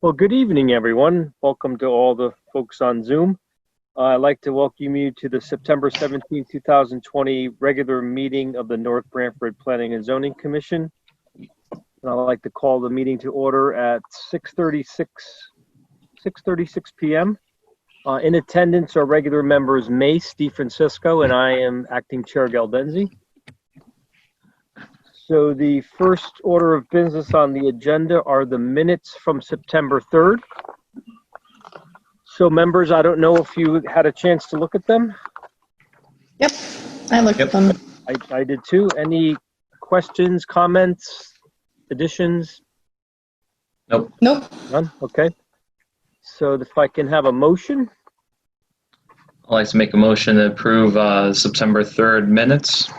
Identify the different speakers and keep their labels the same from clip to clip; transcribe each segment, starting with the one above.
Speaker 1: Well, good evening, everyone. Welcome to all the folks on Zoom. I'd like to welcome you to the September 17, 2020 regular meeting of the North Brantford Planning and Zoning Commission. And I'd like to call the meeting to order at 6:36 p.m. In attendance are regular members Mace DeFrancisco, and I am acting Chair Galdenzi. So the first order of business on the agenda are the minutes from September 3rd. So members, I don't know if you had a chance to look at them.
Speaker 2: Yep, I looked at them.
Speaker 1: I did too. Any questions, comments, additions?
Speaker 2: Nope.
Speaker 1: None? Okay. So if I can have a motion.
Speaker 3: I'd like to make a motion to approve September 3rd minutes.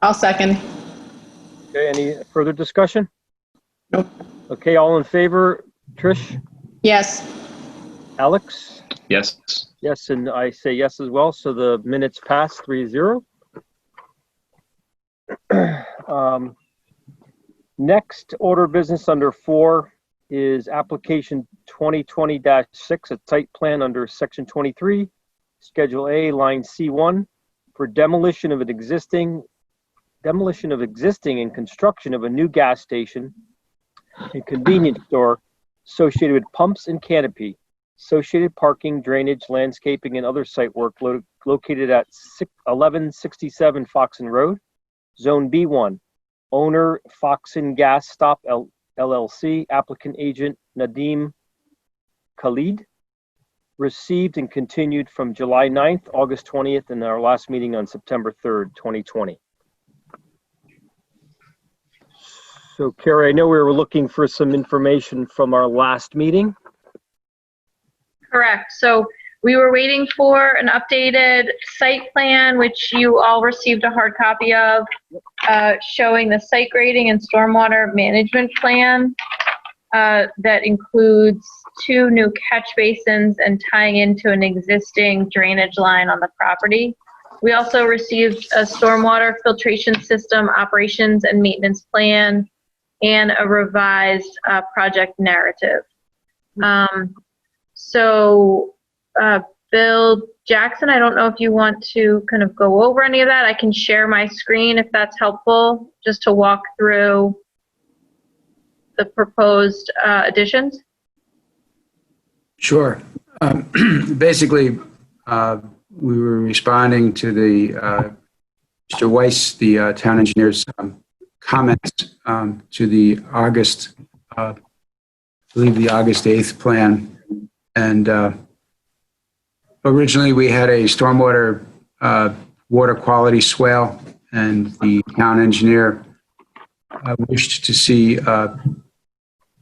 Speaker 2: I'll second.
Speaker 1: Okay, any further discussion?
Speaker 2: Nope.
Speaker 1: Okay, all in favor? Trish?
Speaker 2: Yes.
Speaker 1: Alex?
Speaker 3: Yes.
Speaker 1: Yes, and I say yes as well, so the minutes pass 3-0. Next order of business under 4 is application 2020-6, a site plan under section 23, schedule A, line C1, for demolition of existing and construction of a new gas station and convenience store associated with pumps and canopy, associated parking, drainage, landscaping, and other site work located at 1167 Foxen Road, Zone B1. Owner Foxen Gas Stop LLC, applicant agent Nadim Khalid. Received and continued from July 9th, August 20th, and our last meeting on September 3rd, 2020. So, Carrie, I know we were looking for some information from our last meeting.
Speaker 4: Correct. So we were waiting for an updated site plan, which you all received a hard copy of, showing the site grading and stormwater management plan that includes 2 new catch basins and tying into an existing drainage line on the property. We also received a stormwater filtration system operations and maintenance plan and a revised project narrative. So Bill Jackson, I don't know if you want to kind of go over any of that. I can share my screen if that's helpful, just to walk through the proposed additions.
Speaker 5: Sure. Basically, we were responding to the Mr. Weiss, the town engineer's comments to the August, I believe the August 8th plan. And originally we had a stormwater water quality swale, and the town engineer wished to see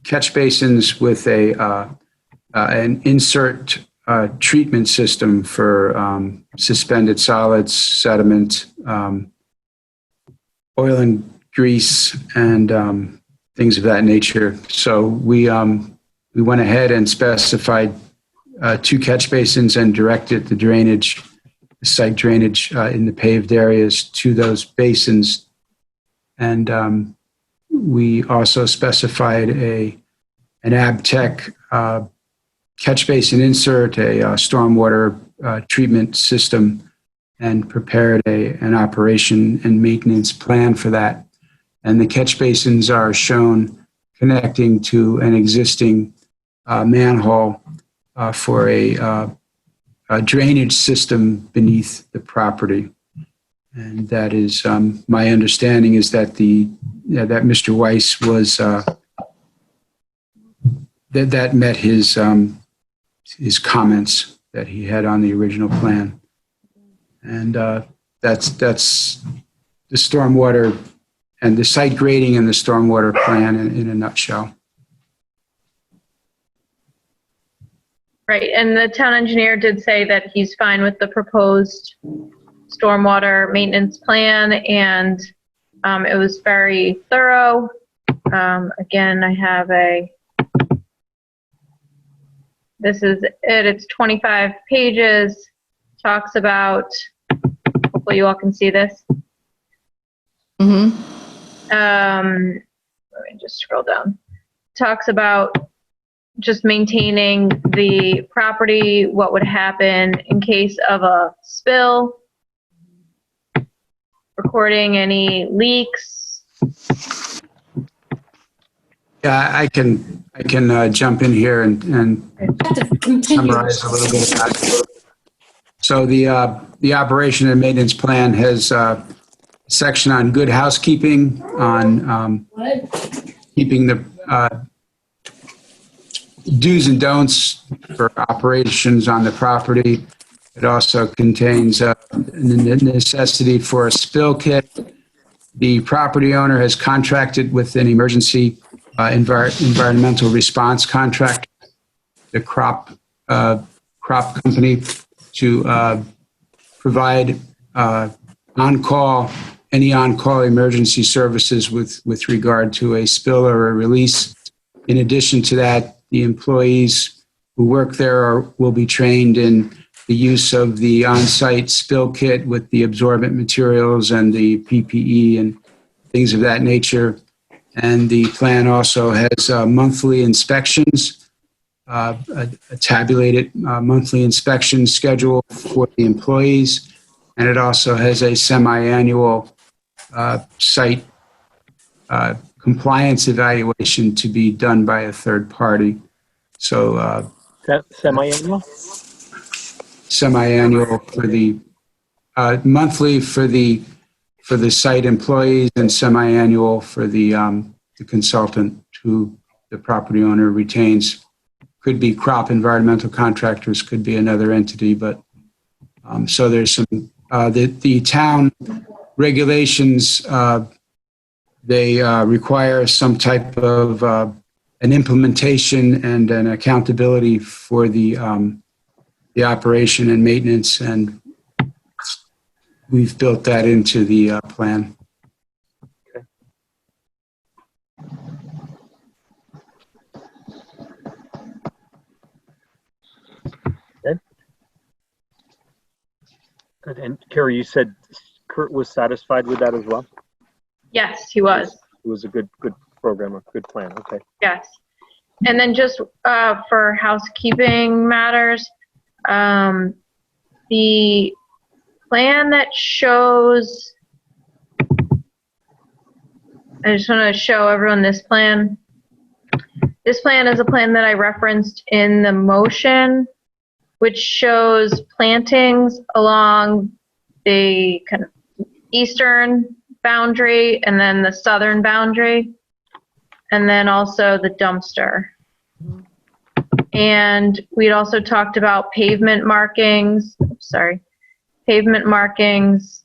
Speaker 5: catch basins with an insert treatment system for suspended solids, sediment, oil and grease, and things of that nature. So we went ahead and specified 2 catch basins and directed the site drainage in the paved areas to those basins. And we also specified an AbTech catch basin insert, a stormwater treatment system, and prepared an operation and maintenance plan for that. And the catch basins are shown connecting to an existing manhole for a drainage system beneath the property. And that is my understanding is that that Mr. Weiss was that met his comments that he had on the original plan. And that's the stormwater and the site grading and the stormwater plan in a nutshell.
Speaker 4: Right, and the town engineer did say that he's fine with the proposed stormwater maintenance plan, and it was very thorough. Again, I have this is it, it's 25 pages, talks about, hopefully you all can see this.
Speaker 2: Mm-hmm.
Speaker 4: Let me just scroll down. Talks about just maintaining the property, what would happen in case of a spill, recording any leaks.
Speaker 5: Yeah, I can jump in here and summarize a little bit about it. So the operation and maintenance plan has a section on good housekeeping, on keeping the do's and don'ts for operations on the property. It also contains the necessity for a spill kit. The property owner has contracted with an emergency environmental response contractor, the crop company, to provide any on-call emergency services with regard to a spill or a release. In addition to that, the employees who work there will be trained in the use of the on-site spill kit with the absorbent materials and the PPE and things of that nature. And the plan also has monthly inspections, a tabulated monthly inspection schedule for the employees. And it also has a semi-annual site compliance evaluation to be done by a third party. So
Speaker 1: Semi-annual?
Speaker 5: Semi-annual for the monthly for the site employees, and semi-annual for the consultant who the property owner retains. Could be crop environmental contractors, could be another entity, but so there's some the town regulations. They require some type of an implementation and an accountability for the operation and maintenance, and we've built that into the plan.
Speaker 1: Okay. Good. And Carrie, you said Kurt was satisfied with that as well?
Speaker 4: Yes, he was.
Speaker 1: It was a good program, a good plan. Okay.
Speaker 4: Yes. And then just for housekeeping matters, the plan that shows, I just want to show everyone this plan. This plan is a plan that I referenced in the motion, which shows plantings along the kind of eastern boundary and then the southern boundary, and then also the dumpster. And we'd also talked about pavement markings, pavement markings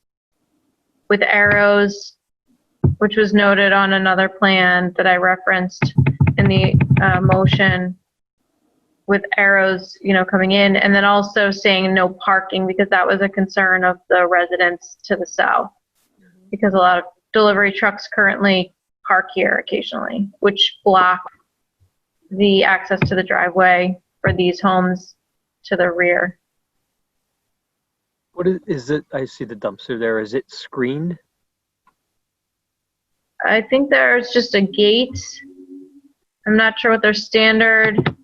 Speaker 4: with arrows, which was noted on another plan that I referenced in the motion, with arrows, coming in, and then also saying no parking, because that was a concern of the residents to the south, because a lot of delivery trucks currently park here occasionally, which block the access to the driveway for these homes to the rear.
Speaker 1: What is it? I see the dumpster there. Is it screened?
Speaker 4: I think there's just a gate. I'm not sure what their standard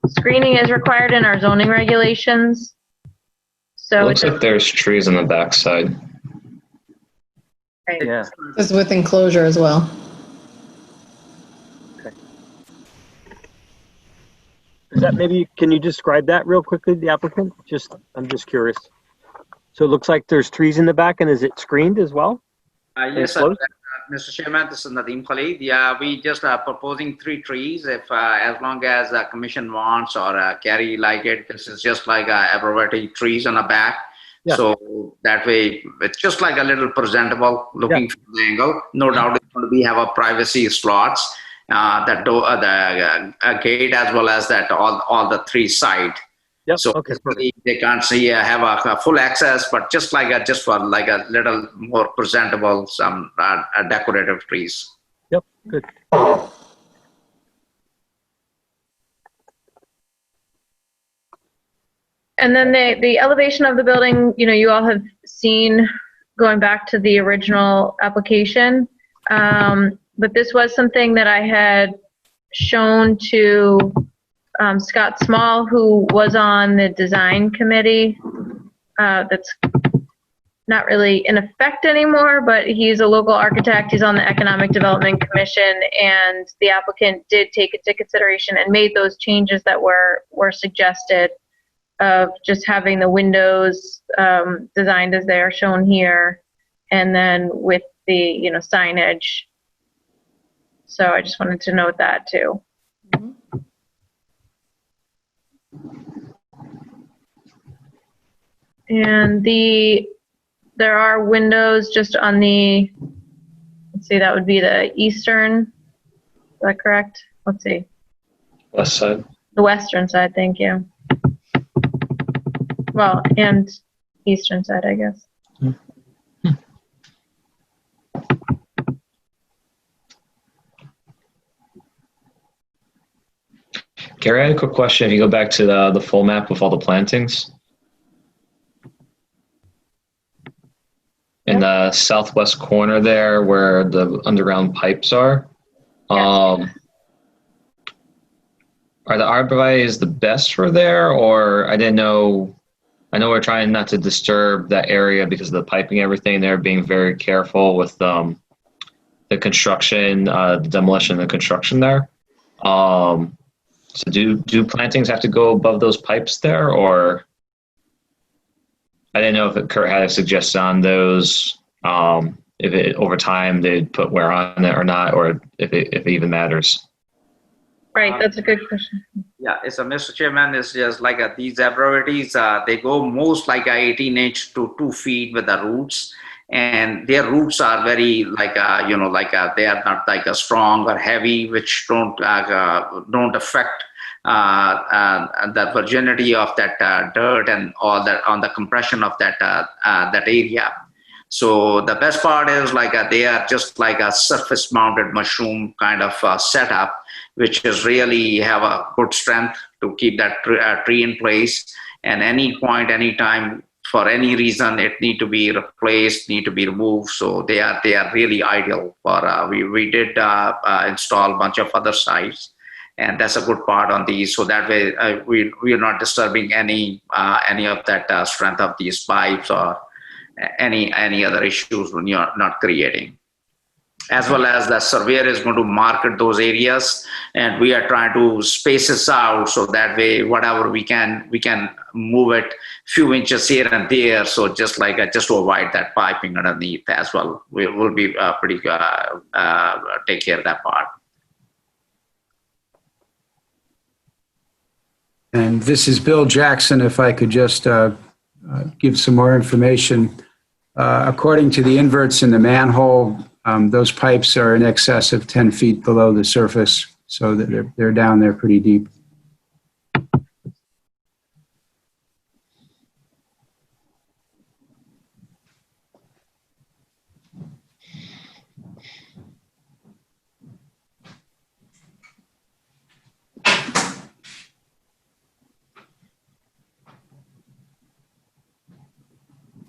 Speaker 4: screening is required in our zoning regulations. So
Speaker 3: Looks like there's trees on the backside.
Speaker 4: right.
Speaker 1: Yeah.
Speaker 2: It's with enclosure as well.
Speaker 1: Is that can you describe that real quickly, the applicant? I'm just curious. So it looks like there's trees in the back, and is it screened as well?
Speaker 6: Yes,
Speaker 1: close?
Speaker 6: Mr. Chairman, this is Nadeem Khalid. Yeah, we just are proposing 3 trees. If as long as the commission wants or Carrie like it, this is just like arborvitae trees on the back.
Speaker 1: Yeah.
Speaker 6: So that way, it's just like a little presentable looking from the angle. No doubt it's going to be have a privacy slots, that door, the gate, as well as that all the 3 side.
Speaker 1: Yep.
Speaker 6: So
Speaker 1: Okay. Perfect.
Speaker 6: they can't see have a full access, but just for like a little more presentable, some decorative trees.
Speaker 1: Yep. Good.
Speaker 4: And then the elevation of the building, you all have seen going back to the original application. But this was something that I had shown to Scott Small, who was on the design committee. That's not really in effect anymore, but he's a local architect. He's on the Economic Development Commission, and the applicant did take into consideration and made those changes that were suggested of just having the windows designed as they are shown here, and then with the signage. So I just wanted to note that too. And there are windows just on the, let's see, that would be the eastern, is that correct? Let's see.
Speaker 3: West side.
Speaker 4: The western side, thank you. Well, and eastern side, I guess.
Speaker 3: Gary, I had a quick question. If you go back to the full map with all the plantings. In the southwest corner there where the underground pipes are, are the arborvitaes the best for there, or I didn't know, I know we're trying not to disturb that area because of the piping and everything. They're being very careful with the construction, the demolition and the construction there. So do plantings have to go above those pipes there, or I didn't know if Kurt had a suggestion on those, if it over time they'd put wear on it or not, or if it even matters.
Speaker 4: Right, that's a good question.
Speaker 6: Yeah, it's a Mr. Chairman. It's just like these abrevieties. They go most like 18 inch to 2 feet with the roots, and their roots are very like they are not like a strong or heavy, which don't affect the virginity of that dirt and all that on the compression of that area. So the best part is like they are just like a surface mounted mushroom kind of setup, which is really have a good strength to keep that tree in place. And any point, any time, for any reason, it need to be replaced, need to be removed. So they are really ideal for. We did install a bunch of other sites, and that's a good part on these. So that way we are not disturbing any of that strength of these pipes or any other issues when you're not creating. As well as the surveyor is going to market those areas, and we are trying to space this out so that way whatever we can move it few inches here and there. So just to avoid that piping underneath as well. We will be pretty take care of that part.
Speaker 5: And this is Bill Jackson. If I could just give some more information. According to the inverts in the manhole, those pipes are in excess of 10 feet below the surface, so that they're down there pretty deep.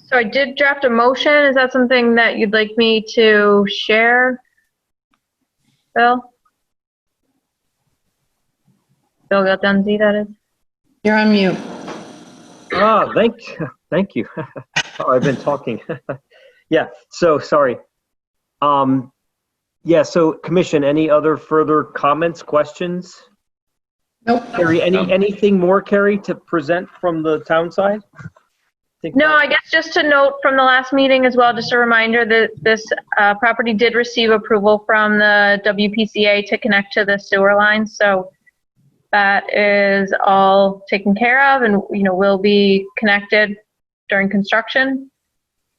Speaker 4: So I did draft a motion. Is that something that you'd like me to share, Bill? Bill Gildenzi, that is.
Speaker 2: You're on mute.
Speaker 1: Thank you. Oh, I've been talking. Yeah, so sorry. Yeah, so Commission, any other further comments, questions?
Speaker 2: Nope.
Speaker 1: Carrie, anything more, Carrie, to present from the town side?
Speaker 4: No, I guess just to note from the last meeting as well, just a reminder that this property did receive approval from the WPCA to connect to the sewer line. So that is all taken care of and, will be connected during construction.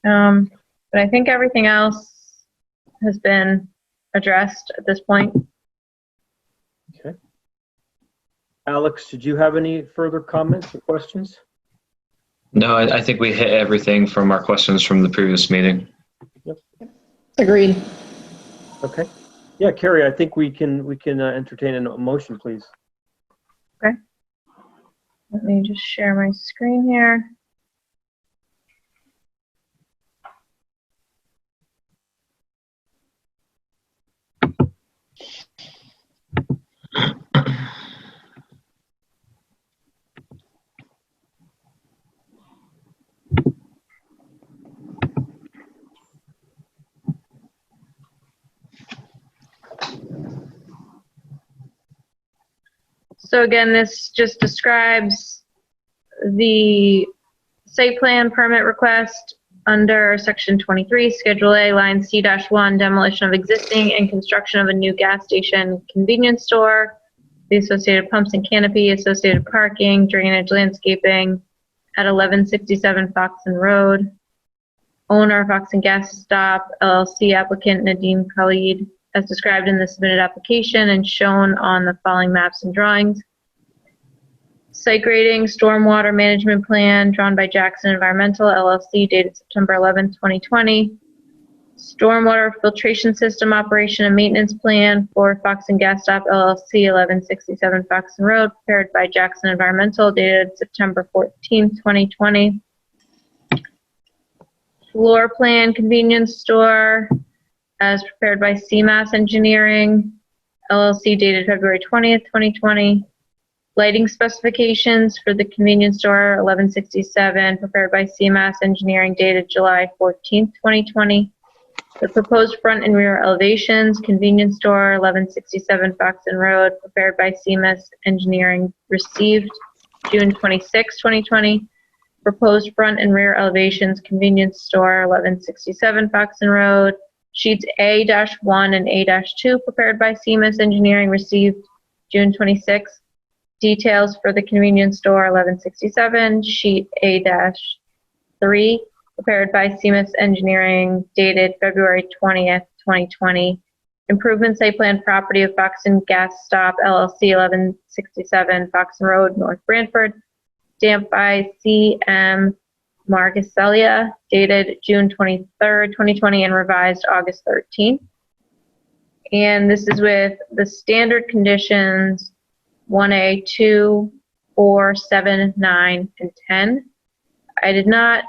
Speaker 4: But I think everything else has been addressed at this point.
Speaker 1: Okay. Alex, did you have any further comments or questions?
Speaker 3: No, I think we hit everything from our questions from the previous meeting.
Speaker 1: Yep.
Speaker 2: Agreed.
Speaker 1: Okay. Yeah, Carrie, I think we can entertain a motion, please.
Speaker 4: Okay. Let me just share my screen here. So again, this just describes the site plan permit request under section 23, schedule A, line C-1, demolition of existing and construction of a new gas station convenience store, the associated pumps and canopy, associated parking, drainage, landscaping at 1167 Foxton Road. Owner, Foxton Gas Stop, LLC, applicant Nadeem Khalid, as described in the submitted application and shown on the following maps and drawings. Site grading, stormwater management plan drawn by Jackson Environmental, LLC, dated September 11, 2020. Stormwater filtration system operation and maintenance plan for Foxton Gas Stop, LLC, 1167 Foxton Road, prepared by Jackson Environmental, dated September 14, 2020. Floor plan convenience store as prepared by CMAS Engineering, LLC, dated February 20th, 2020. Lighting specifications for the convenience store, 1167, prepared by CMAS Engineering, dated July 14th, 2020. The proposed front and rear elevations, convenience store, 1167 Foxton Road, prepared by CMAS Engineering, received June 26, 2020. Proposed front and rear elevations, convenience store, 1167 Foxton Road. Sheets A-1 and A-2, prepared by CMAS Engineering, received June 26. Details for the convenience store, 1167. Sheet A-3, prepared by CMAS Engineering, dated February 20th, 2020. Improvement site plan property of Foxton Gas Stop, LLC, 1167 Foxton Road, North Brantford. Stamped by C.M. Margiselia, dated June 23rd, 2020, and revised August 13th. And this is with the standard conditions 1A, 2, 4, 7, 9, and 10. I did not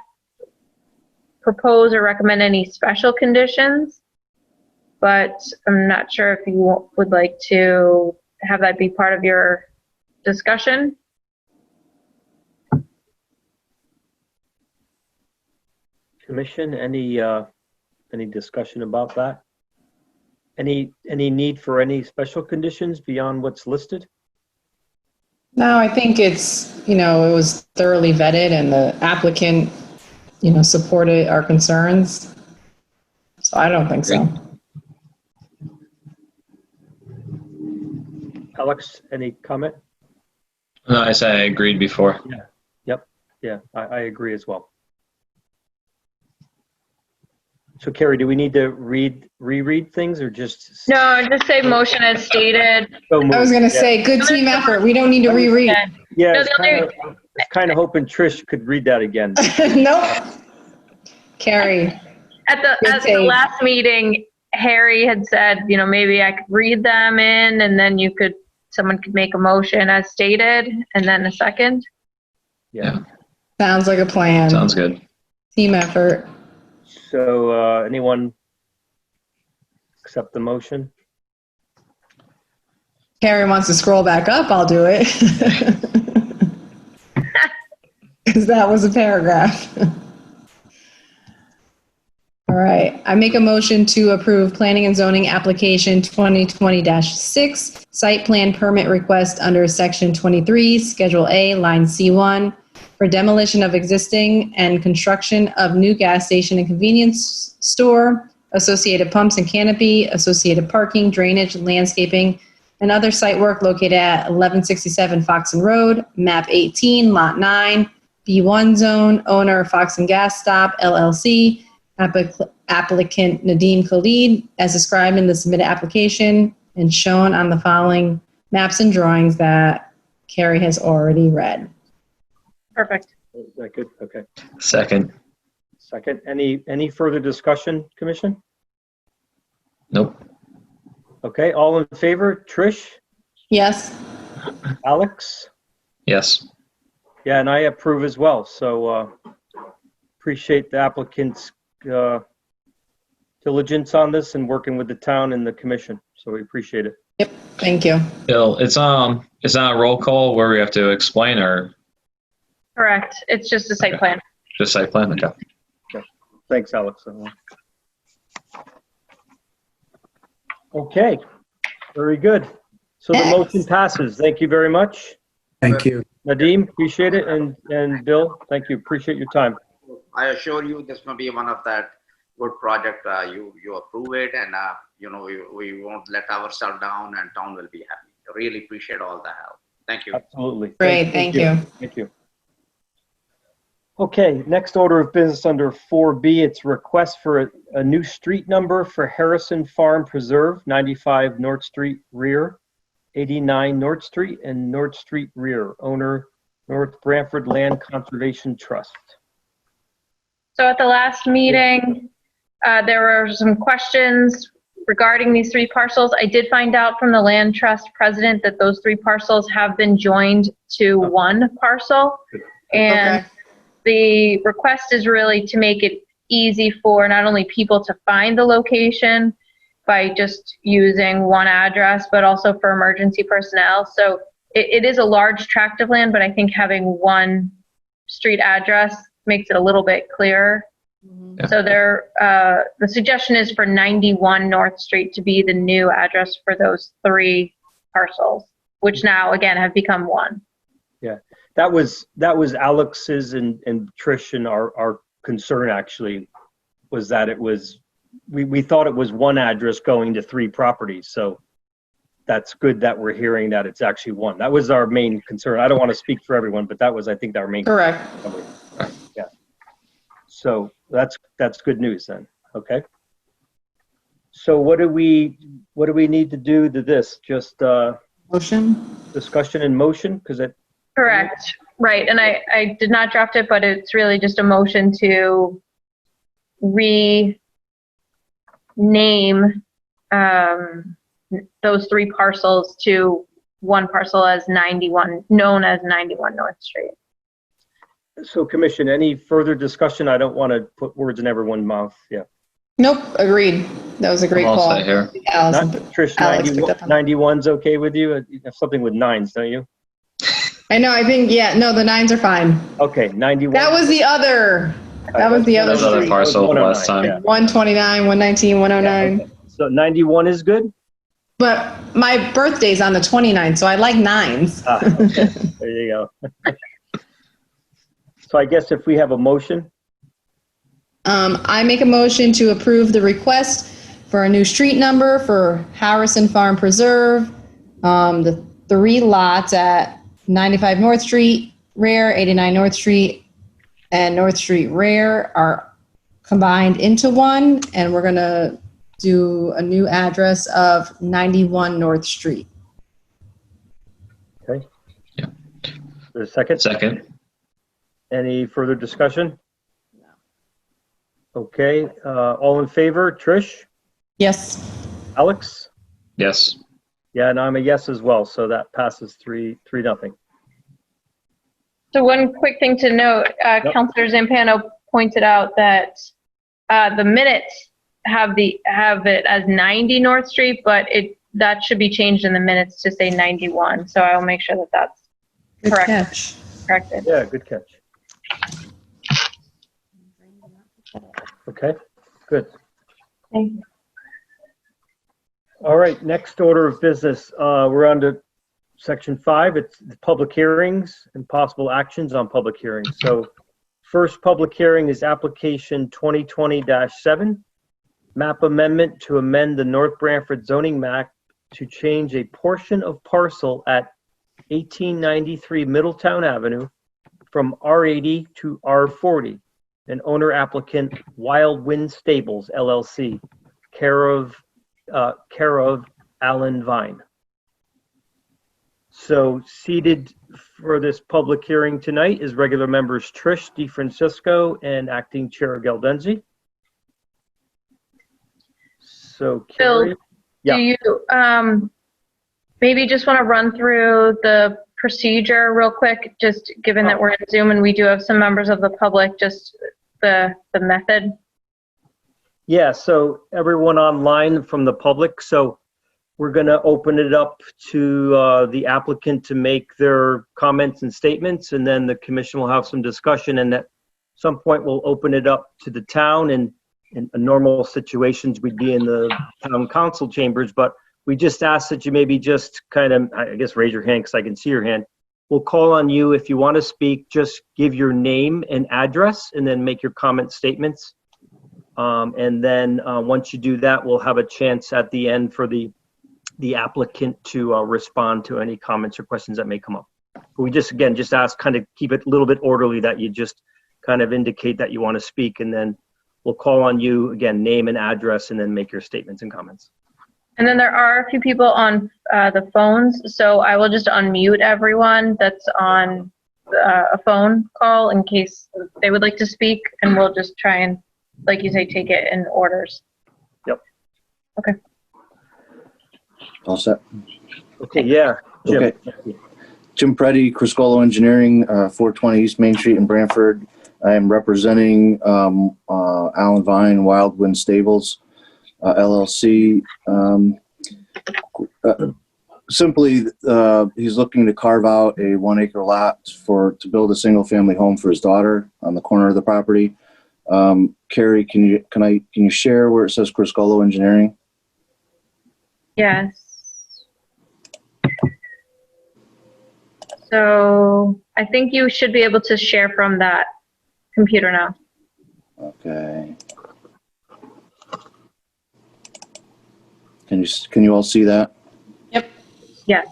Speaker 4: propose or recommend any special conditions, but I'm not sure if you would like to have that be part of your discussion.
Speaker 1: Commission, any discussion about that? Any need for any special conditions beyond what's listed?
Speaker 2: No, I think it's, it was thoroughly vetted and the applicant, supported our concerns. So I don't think so.
Speaker 1: Alex, any comment?
Speaker 3: No, I said I agreed before.
Speaker 1: Yeah, I agree as well. So Carrie, do we need to reread things or just?
Speaker 4: No, just say motion as stated.
Speaker 1: So
Speaker 2: I was
Speaker 1: moved,
Speaker 2: going to say, good team effort. We don't need to reread.
Speaker 1: Yeah,
Speaker 4: No,
Speaker 1: I was kind of hoping Trish could read that again.
Speaker 2: Nope. Carrie.
Speaker 4: At the last meeting, Harry had said, maybe I could read them in and then someone could make a motion as stated and then a second.
Speaker 1: Yeah.
Speaker 2: Sounds like a plan.
Speaker 3: Sounds good.
Speaker 2: Team effort.
Speaker 1: So anyone accept the motion?
Speaker 2: Carrie wants to scroll back up. I'll do it. Because that was a paragraph. All right. I make a motion to approve planning and zoning application 2020-6, site plan permit request under section 23, schedule A, line C1, for demolition of existing and construction of new gas station and convenience store, associated pumps and canopy, associated parking, drainage, landscaping, and other site work located at 1167 Foxton Road, map 18, lot 9, B1 zone, owner Foxton Gas Stop, LLC, applicant Nadeem Khalid, as described in the submitted application and shown on the following maps and drawings that Carrie has already read.
Speaker 4: Perfect.
Speaker 1: Is that good? Okay.
Speaker 3: Second.
Speaker 1: Any further discussion, Commission?
Speaker 3: Nope.
Speaker 1: Okay, all in favor? Trish?
Speaker 2: Yes.
Speaker 1: Alex?
Speaker 3: Yes.
Speaker 1: Yeah, and I approve as well. So appreciate the applicant's diligence on this and working with the town and the commission. So we appreciate it.
Speaker 2: Yep. Thank you.
Speaker 3: Bill, it's not a roll call where we have to explain or
Speaker 4: Correct. It's just a site plan.
Speaker 3: just site plan? Okay.
Speaker 1: Thanks, Alex. Okay, very good. So the
Speaker 2: Yes.
Speaker 1: motion passes. Thank you very much.
Speaker 5: Thank you.
Speaker 1: Nadeem, appreciate it. And Bill, thank you. Appreciate your time.
Speaker 6: I assure you, this will be one of that good project. You approve it, and we won't let ourselves down, and town will be happy. Really appreciate all the help. Thank you.
Speaker 1: Absolutely.
Speaker 2: Great, thank you.
Speaker 1: Thank you. Okay, next order of business under 4B, it's request for a new street number for Harrison Farm Preserve, 95 North Street rear, 89 North Street and North Street rear. Owner, North Branford Land Conservation Trust.
Speaker 4: So at the last meeting, there were some questions regarding these 3 parcels. I did find out from the land trust president that those 3 parcels have been joined to 1 parcel. And
Speaker 2: Okay.
Speaker 4: the request is really to make it easy for not only people to find the location by just using 1 address, but also for emergency personnel. So it is a large tract of land, but I think having 1 street address makes it a little bit clearer.
Speaker 3: Yeah.
Speaker 4: So the suggestion is for 91 North Street to be the new address for those 3 parcels, which now again have become 1.
Speaker 1: That was Alex's and Trish and our concern actually was that it was, we thought it was 1 address going to 3 properties. So that's good that we're hearing that it's actually 1. That was our main concern. I don't want to speak for everyone, but that was, I think, our main
Speaker 2: Correct.
Speaker 1: concern. Yeah. So that's good news then. Okay. So what do we need to do to this? Just
Speaker 2: Motion?
Speaker 1: discussion in motion? Because it,
Speaker 4: Correct, right, and I did not draft it, but it's really just a motion to rename those 3 parcels to 1 parcel as 91, known as 91 North Street.
Speaker 1: so Commission, any further discussion? I don't want to put words in everyone's mouth. Yeah.
Speaker 2: Nope, agreed. That was a great
Speaker 3: I'm all
Speaker 2: call.
Speaker 3: set here.
Speaker 2: Allison.
Speaker 1: Trish,
Speaker 2: Alex picked up on that.
Speaker 1: 91's okay with you? You have something with 9s, don't you?
Speaker 2: I know, I think, yeah, no, the 9s are fine.
Speaker 1: Okay, 91.
Speaker 2: That was the other
Speaker 3: That was other
Speaker 2: street.
Speaker 3: parcel
Speaker 1: 109,
Speaker 3: last time.
Speaker 1: yeah.
Speaker 2: 129, 119, 109.
Speaker 1: Okay. So 91 is good?
Speaker 2: But my birthday's on the 29th, so I like 9s.
Speaker 1: Ah, okay. There you go. So I guess if we have a motion,
Speaker 2: I make a motion to approve the request for a new street number for Harrison Farm Preserve. The 3 lots at 95 North Street rear, 89 North Street, and North Street rear are combined into 1, and we're going to do a new address of 91 North Street.
Speaker 1: okay?
Speaker 3: Yeah.
Speaker 1: There's a second?
Speaker 3: Second.
Speaker 1: Any further discussion? Okay, all in favor? Trish?
Speaker 2: Yes.
Speaker 1: Alex?
Speaker 3: Yes.
Speaker 1: Yeah, and I'm a yes as well, so that passes 3-0.
Speaker 4: So one quick thing to note, Councilor Zampano pointed out that the minutes have it as 90 North Street, but that should be changed in the minutes to say 91. So I will make sure that that's
Speaker 2: Good
Speaker 4: correct.
Speaker 2: catch.
Speaker 4: Corrected.
Speaker 1: Yeah, good catch. Okay, good.
Speaker 4: Thank you.
Speaker 1: All right, next order of business. We're on to section 5. It's the public hearings and possible actions on public hearings. So first public hearing is application 2020-7, map amendment to amend the North Brantford zoning map to change a portion of parcel at 1893 Middletown Avenue from R80 to R40. And owner applicant Wild Wind Stables LLC, care of Alan Vine. So seated for this public hearing tonight is regular members Trish DeFrancisco and acting chair Galdenzi. So Carrie, yeah.
Speaker 4: Do you maybe just want to run through the procedure real quick, just given that we're in Zoom and we do have some members of the public, just the method?
Speaker 1: Yeah, so everyone online from the public. So we're going to open it up to the applicant to make their comments and statements, and then the commission will have some discussion, and at some point we'll open it up to the town. And in normal situations, we'd be in the town council chambers, but we just ask that you maybe just kind of, I guess, raise your hand because I can see your hand. We'll call on you. If you want to speak, just give your name and address and then make your comment statements. And then once you do that, we'll have a chance at the end for the applicant to respond to any comments or questions that may come up. We just, again, just ask, kind of keep it a little bit orderly, that you just kind of indicate that you want to speak, and then we'll call on you, again, name and address, and then make your statements and comments.
Speaker 4: And then there are a few people on the phones, so I will just unmute everyone that's on a phone call in case they would like to speak, and we'll just try and, like you say, take it in orders.
Speaker 1: Yep.
Speaker 4: Okay.
Speaker 7: All set.
Speaker 1: Okay, yeah, Jim.
Speaker 7: Okay. Jim Preddy, Criscolo Engineering, 420 East Main Street in Brantford. I am representing Alan Vine, Wild Wind Stables, LLC. Simply, he's looking to carve out a 1 acre lot to build a single family home for his daughter on the corner of the property. Carrie, can you share where it says Criscolo Engineering?
Speaker 4: Yes. So I think you should be able to share from that computer now.
Speaker 7: Okay. Can you all see that?
Speaker 2: Yep.
Speaker 4: Yes.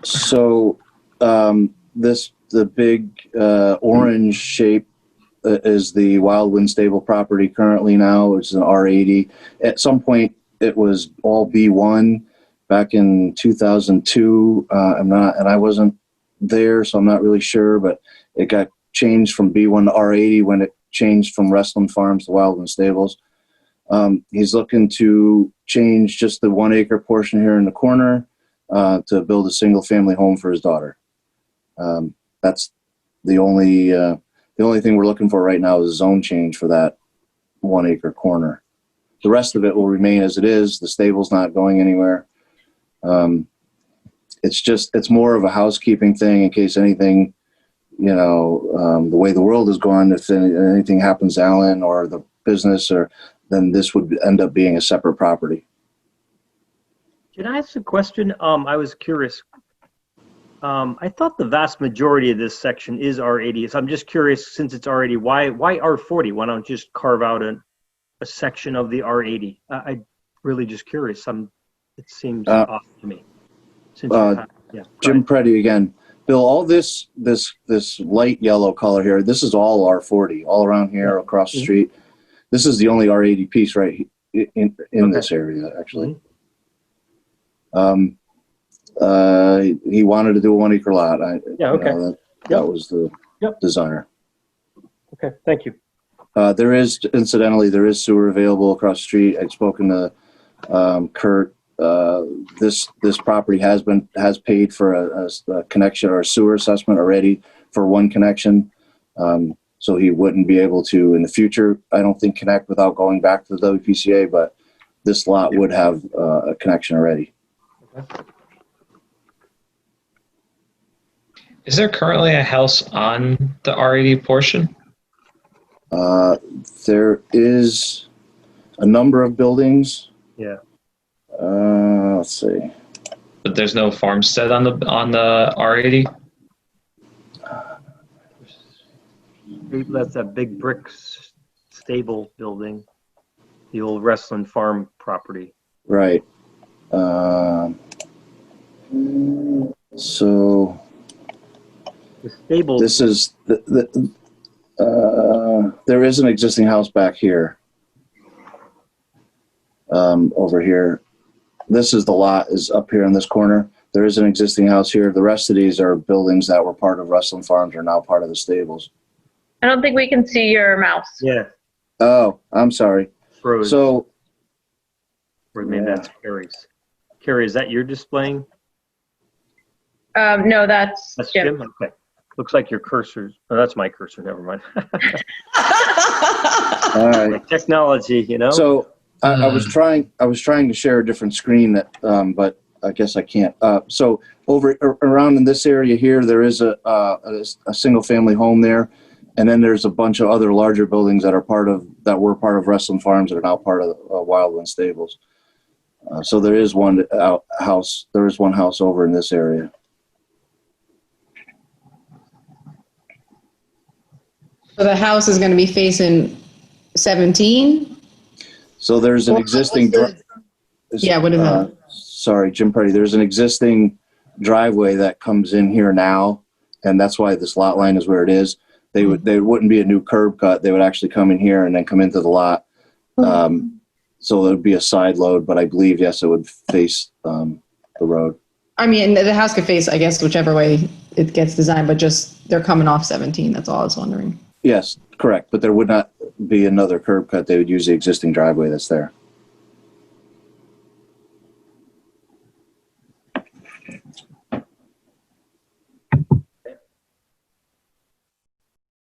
Speaker 7: So the big orange shape is the Wild Wind Stable property currently now, which is an R80. At some point, it was all B1 back in 2002. I wasn't there, so I'm not really sure, but it got changed from B1 to R80 when it changed from Westland Farms to Wild Wind Stables. He's looking to change just the 1 acre portion here in the corner to build a single family home for his daughter. That's the only thing we're looking for right now is a zone change for that 1 acre corner. The rest of it will remain as it is. The stable's not going anywhere. It's more of a housekeeping thing in case anything, the way the world is going, if anything happens to Alan or the business, then this would end up being a separate property.
Speaker 1: Can I ask a question? I was curious. I thought the vast majority of this section is R80. So I'm just curious, since it's R80, why R40? Why don't you just carve out a section of the R80? I'm really just curious. It seems off to me.
Speaker 7: Jim Preddy again. Bill, all this light yellow color here, this is all R40, all around here across the street. This is the only R80 piece right in this area, actually. He wanted to do a 1 acre lot. That was the designer.
Speaker 1: Okay, thank you.
Speaker 7: There is sewer available across the street. I'd spoken to Kurt. This property has paid for a connection or a sewer assessment already for one connection. So he wouldn't be able to in the future, I don't think, connect without going back to the WPCA, but this lot would have a connection already.
Speaker 1: Okay.
Speaker 3: Is there currently a house on the R80 portion?
Speaker 7: There is a number of buildings.
Speaker 1: Yeah.
Speaker 7: Let's see.
Speaker 3: But there's no farmstead on the R80?
Speaker 1: That's that big brick stable building, the old Westland Farm property.
Speaker 7: Right. So
Speaker 1: The stable.
Speaker 7: this is there is an existing house back here. Over here. This is the lot is up here in this corner. There is an existing house here. The rest of these are buildings that were part of Westland Farms are now part of the stables.
Speaker 4: I don't think we can see your mouse.
Speaker 1: Yeah.
Speaker 7: Oh, I'm sorry.
Speaker 1: Froze.
Speaker 7: So,
Speaker 1: or maybe that's Carrie's. Carrie, is that your displaying?
Speaker 4: No, that's Jim.
Speaker 1: Jim? Okay. Looks like your cursor. Oh, that's my cursor. Never mind.
Speaker 7: all right.
Speaker 1: Technology,
Speaker 7: So I was trying to share a different screen that, but I guess I can't. So around in this area here, there is a single family home there. And then there's a bunch of other larger buildings that were part of Westland Farms that are now part of Wild Wind Stables. So there is one house. There is one house over in this area.
Speaker 2: So the house is going to be facing 17?
Speaker 7: So there's an existing.
Speaker 2: Yeah, what is that?
Speaker 7: Sorry, Jim Preddy. There's an existing driveway that comes in here now, and that's why this lot line is where it is. They wouldn't be a new curb cut. They would actually come in here and then come into the lot. So it would be a side load, but I believe, yes, it would face the road.
Speaker 2: I mean, the house could face, I guess, whichever way it gets designed, but just they're coming off 17. That's all I was wondering.
Speaker 7: Yes, correct. But there would not be another curb cut. They would use the existing driveway that's there.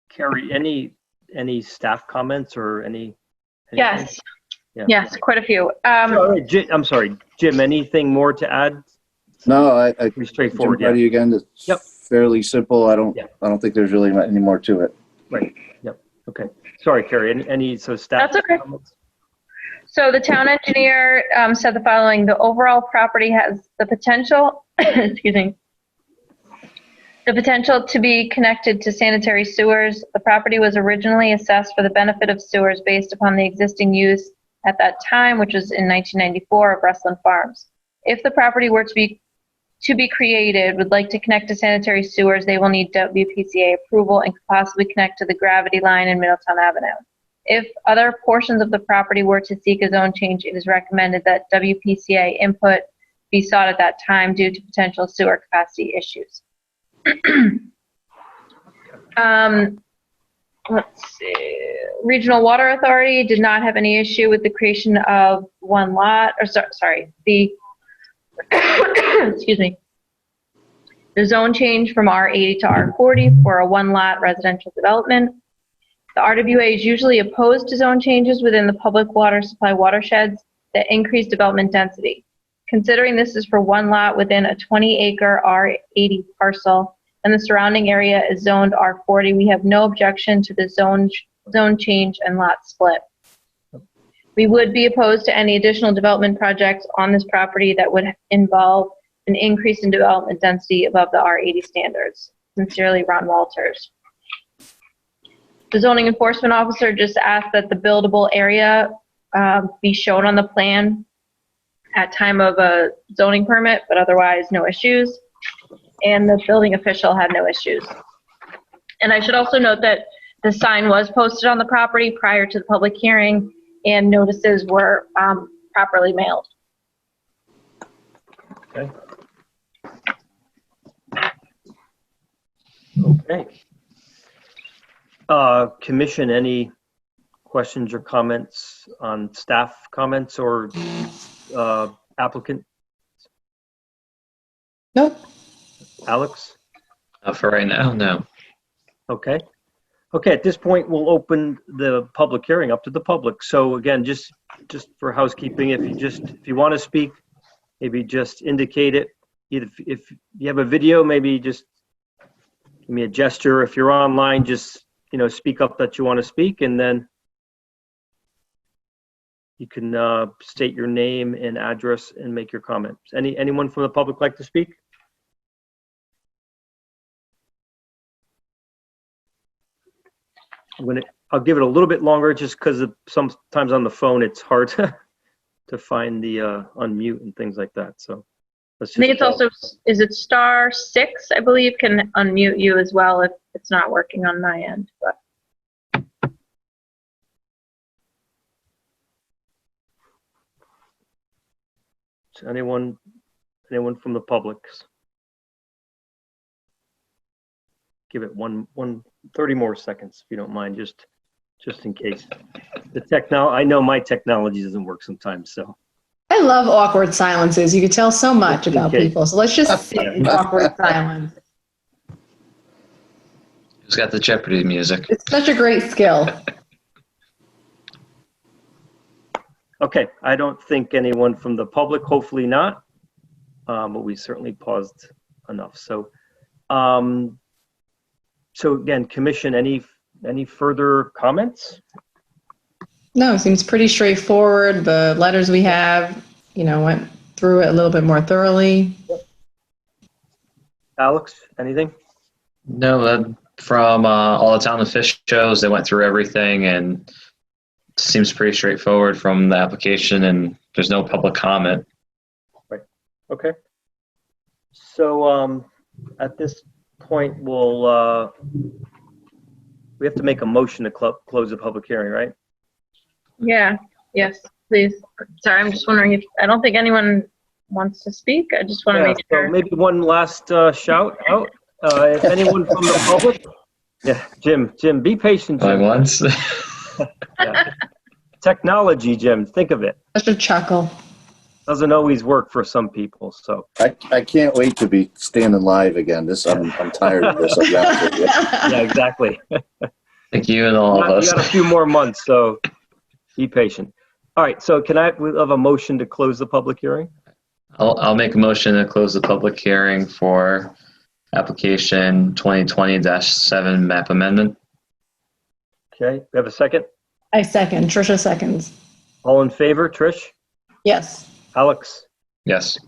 Speaker 1: Carrie, any staff comments or anything?
Speaker 4: Yes.
Speaker 1: Yeah.
Speaker 4: Yes, quite a few.
Speaker 1: I'm sorry, Jim, anything more to add?
Speaker 7: No, I
Speaker 1: Pretty straightforward,
Speaker 7: Jim Preddy again. It's
Speaker 1: Yep.
Speaker 7: fairly simple. I don't think there's really any more to it.
Speaker 1: Right, yep, okay. Sorry, Carrie, any staff?
Speaker 4: That's okay.
Speaker 1: comments?
Speaker 4: So the town engineer said the following: the overall property has the potential, excuse me, the potential to be connected to sanitary sewers. The property was originally assessed for the benefit of sewers based upon the existing use at that time, which was in 1994 of Restland Farms. If the property were to be created, would like to connect to sanitary sewers, they will need WPCA approval and could possibly connect to the gravity line in Middletown Avenue. If other portions of the property were to seek a zone change, it is recommended that WPCA input be sought at that time due to potential sewer capacity issues. Let's see. Regional Water Authority did not have any issue with the creation of one lot, or the excuse me, the zone change from R80 to R40 for a one-lot residential development. The RWA is usually opposed to zone changes within the public water supply watersheds that increase development density. Considering this is for one lot within a 20-acre R80 parcel and the surrounding area is zoned R40, we have no objection to the zone change and lot split. We would be opposed to any additional development projects on this property that would involve an increase in development density above the R80 standards. Sincerely, Ron Walters. The zoning enforcement officer just asked that the buildable area be shown on the plan at time of a zoning permit, but otherwise no issues. And the building official had no issues. And I should also note that the sign was posted on the property prior to the public hearing, and notices were properly mailed.
Speaker 1: Okay. Okay. Commission, any questions or comments on staff comments or applicant?
Speaker 2: Nope.
Speaker 1: Alex?
Speaker 3: For right now, no.
Speaker 1: Okay. Okay, at this point, we'll open the public hearing up to the public. So again, just for housekeeping, if you want to speak, maybe just indicate it. If you have a video, maybe just give me a gesture. If you're online, just speak up that you want to speak, and then you can state your name and address and make your comments. Anyone from the public like to speak? I'll give it a little bit longer just because sometimes on the phone it's hard to find the unmute and things like that. So let's just,
Speaker 4: I think it's also, is it *6, I believe, can unmute you as well if it's not working on my end. But
Speaker 1: anyone from the public? Give it 30 more seconds if you don't mind, just in case. I know my technology doesn't work sometimes, so.
Speaker 2: I love awkward silences. You can tell so much about people. So let's just sit in awkward silence.
Speaker 3: Who's got the Jeopardy music?
Speaker 2: It's such a great skill.
Speaker 1: Okay, I don't think anyone from the public, hopefully not, but we certainly paused enough. So, so again, Commission, any further comments?
Speaker 2: No, it seems pretty straightforward. The letters we have went through it a little bit more thoroughly.
Speaker 1: Alex, anything?
Speaker 3: No, from all the town and fish shows, they went through everything and it seems pretty straightforward from the application, and there's no public comment.
Speaker 1: Okay. So at this point, we have to make a motion to close the public hearing, right?
Speaker 4: Yeah, yes, please. Sorry, I'm just wondering if, I don't think anyone wants to speak. I just want to make
Speaker 1: So
Speaker 4: sure.
Speaker 1: maybe one last shout out. If anyone from the public, yeah, Jim, be patient,
Speaker 3: Going
Speaker 1: Jim.
Speaker 3: once.
Speaker 1: Yeah. Technology, Jim, think of it.
Speaker 2: Just a chuckle.
Speaker 1: Doesn't always work for some people, so.
Speaker 7: I can't wait to be standing live again. I'm tired of this. I'll be honest with you.
Speaker 1: Yeah, exactly.
Speaker 3: Thank you and all of
Speaker 1: We
Speaker 3: us.
Speaker 1: got a few more months, so be patient. All right, so we have a motion to close the public hearing?
Speaker 3: I'll make a motion to close the public hearing for application 2020-7 map amendment.
Speaker 1: Okay, we have a second?
Speaker 2: I second. Tricia seconds.
Speaker 1: All in favor, Trish?
Speaker 2: Yes.
Speaker 1: Alex?
Speaker 3: Yes.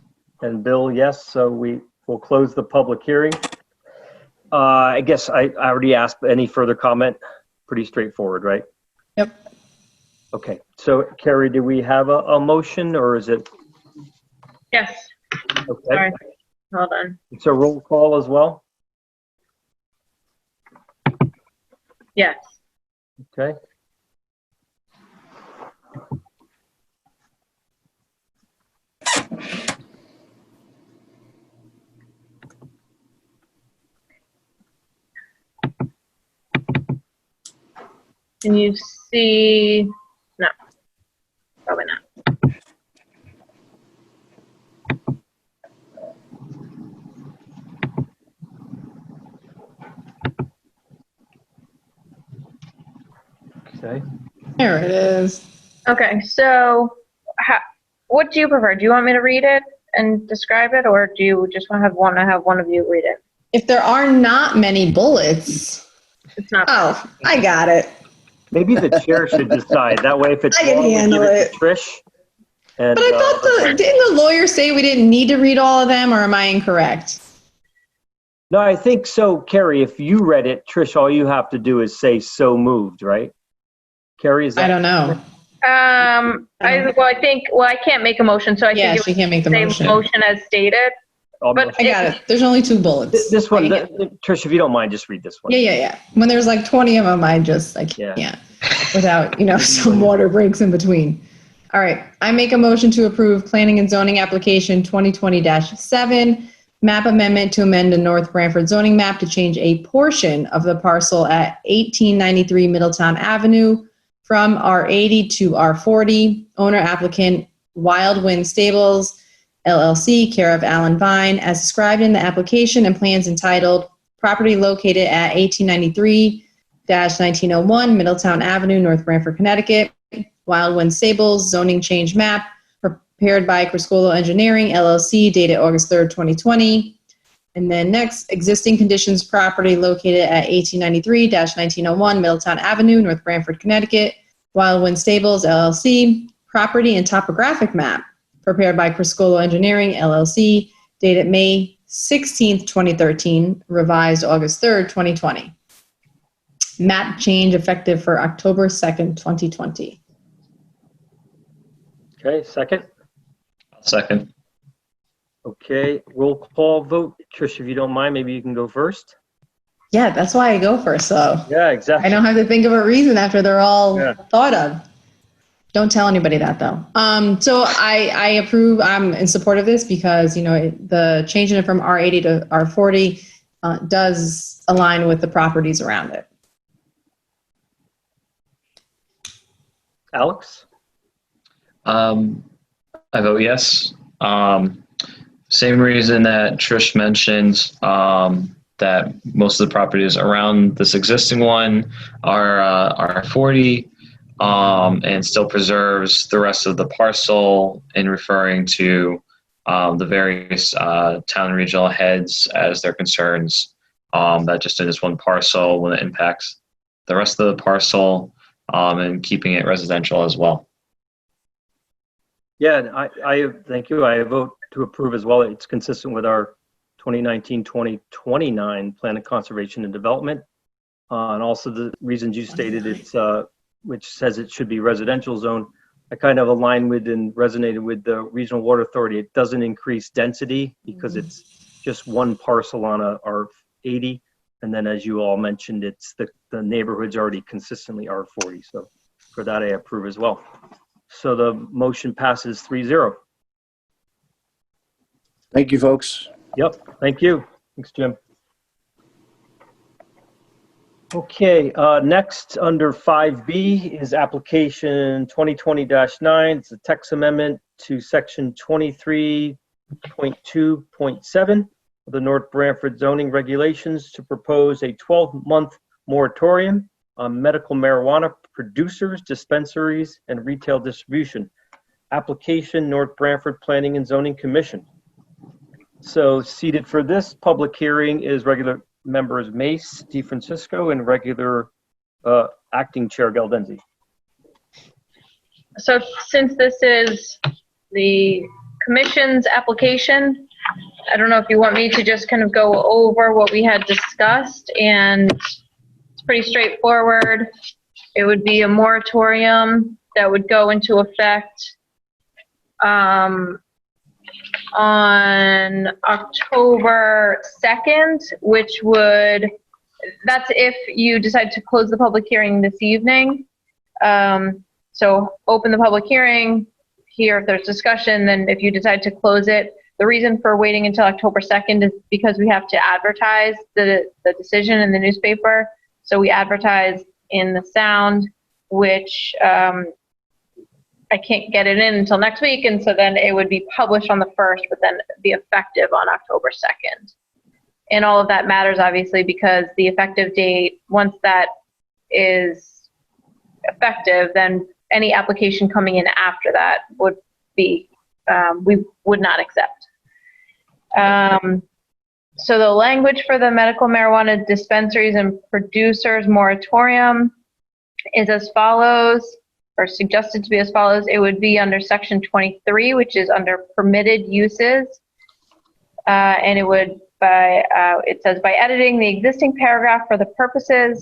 Speaker 1: And Bill, yes, so we will close the public hearing. I guess I already asked, but any further comment? Pretty straightforward, right?
Speaker 2: Yep.
Speaker 1: Okay, so Carrie, do we have a motion or is it?
Speaker 4: Yes,
Speaker 1: Okay,
Speaker 4: sorry. Hold on.
Speaker 1: it's a roll call as well?
Speaker 4: Yes.
Speaker 1: Okay.
Speaker 4: Can you see? No, probably not.
Speaker 1: Okay.
Speaker 2: There it is.
Speaker 4: Okay, so what do you prefer? Do you want me to read it and describe it, or do you just want to have one of you read it?
Speaker 2: If there are not many bullets.
Speaker 4: It's not.
Speaker 2: Oh, I got it.
Speaker 1: Maybe the chair should decide. That way, if it's
Speaker 2: I can
Speaker 1: long, we
Speaker 2: handle
Speaker 1: give
Speaker 2: it.
Speaker 1: to Trish. And,
Speaker 2: But I thought didn't the lawyer say we didn't need to read all of them, or am I incorrect?
Speaker 1: no, I think so, Carrie. If you read it, Trish, all you have to do is say "so moved," right? Carrie, is that?
Speaker 2: I don't know.
Speaker 4: I can't make a motion, so I
Speaker 2: Yeah,
Speaker 4: think
Speaker 2: she
Speaker 4: it
Speaker 2: can't make the
Speaker 4: would
Speaker 2: motion.
Speaker 4: say motion as stated. But
Speaker 2: I got it. There's only 2 bullets.
Speaker 1: This one,
Speaker 2: I-
Speaker 1: Trish, if you don't mind, just read this one.
Speaker 2: Yeah. When there's like 20 of them, I
Speaker 1: Yeah.
Speaker 2: can't. Without, some water breaks in between. All right. I make a motion to approve planning and zoning application 2020-7, map amendment to amend the North Brantford zoning map to change a portion of the parcel at 1893 Middletown Avenue from R80 to R40. Owner applicant Wild Wind Stables, LLC, care of Alan Vine, as described in the application and plans entitled Property Located at 1893-1901 Middletown Avenue, North Brantford, Connecticut. Wild Wind Stables, zoning change map, prepared by Criscolo Engineering, LLC, dated August 3rd, 2020. And then next, existing conditions property located at 1893-1901 Middletown Avenue, North Brantford, Connecticut. Wild Wind Stables, LLC, property and topographic map, prepared by Criscolo Engineering, LLC, dated May 16th, 2013, revised August 3rd, 2020. Map change effective for October 2nd, 2020.
Speaker 1: Okay, second.
Speaker 3: Second.
Speaker 1: Okay, roll call vote. Trish, if you don't mind, maybe you can go first.
Speaker 2: Yeah, that's why I go first, so
Speaker 1: Yeah, exactly.
Speaker 2: I don't have to think of a reason after they're all
Speaker 1: Yeah.
Speaker 2: thought of. Don't tell anybody that though. So I approve. I'm in support of this because the changing it from R80 to R40 does align with the properties around it.
Speaker 1: Alex?
Speaker 3: I vote yes. Same reason that Trish mentioned, that most of the properties around this existing one are 40, and still preserves the rest of the parcel in referring to the various town and regional heads as their concerns, that just in this one parcel when it impacts the rest of the parcel, and keeping it residential as well.
Speaker 1: Yeah, I thank you. I vote to approve as well. It's consistent with our 2019-2029 Plan of Conservation and Development. And also the reasons you stated it's, which says it should be residential zone. I kind of align with and resonated with the Regional Water Authority. It doesn't increase density because it's just one parcel on a R80. And then as you all mentioned, it's the neighborhood's already consistently R40. So for that, I approve as well. So the motion passes 3-0.
Speaker 7: Thank you, folks.
Speaker 1: Yep, thank you. Thanks, Jim. Okay, next under 5B is application 2020-9. It's a text amendment to section 23.2.7 of the North Branford zoning regulations to propose a 12-month moratorium on medical marijuana producers, dispensaries, and retail distribution. Application, North Branford Planning and Zoning Commission. So seated for this public hearing is regular members Mace, DeFrancisco, and regular acting chair Galdenzi.
Speaker 4: So since this is the commission's application, I don't know if you want me to just kind of go over what we had discussed, and it's pretty straightforward. It would be a moratorium that would go into effect on October 2nd, which would, that's if you decide to close the public hearing this evening. So open the public hearing, hear if there's discussion, then if you decide to close it. The reason for waiting until October 2nd is because we have to advertise the decision in the newspaper. So we advertise in the Sound, which I can't get it in until next week, and so then it would be published on the 1st, but then be effective on October 2nd. And all of that matters, obviously, because the effective date, once that is effective, then any application coming in after that would be, we would not accept. So the language for the medical marijuana dispensaries and producers moratorium is as follows, or suggested to be as follows. It would be under section 23, which is under permitted uses. And it would, it says, by editing the existing paragraph for the purpose of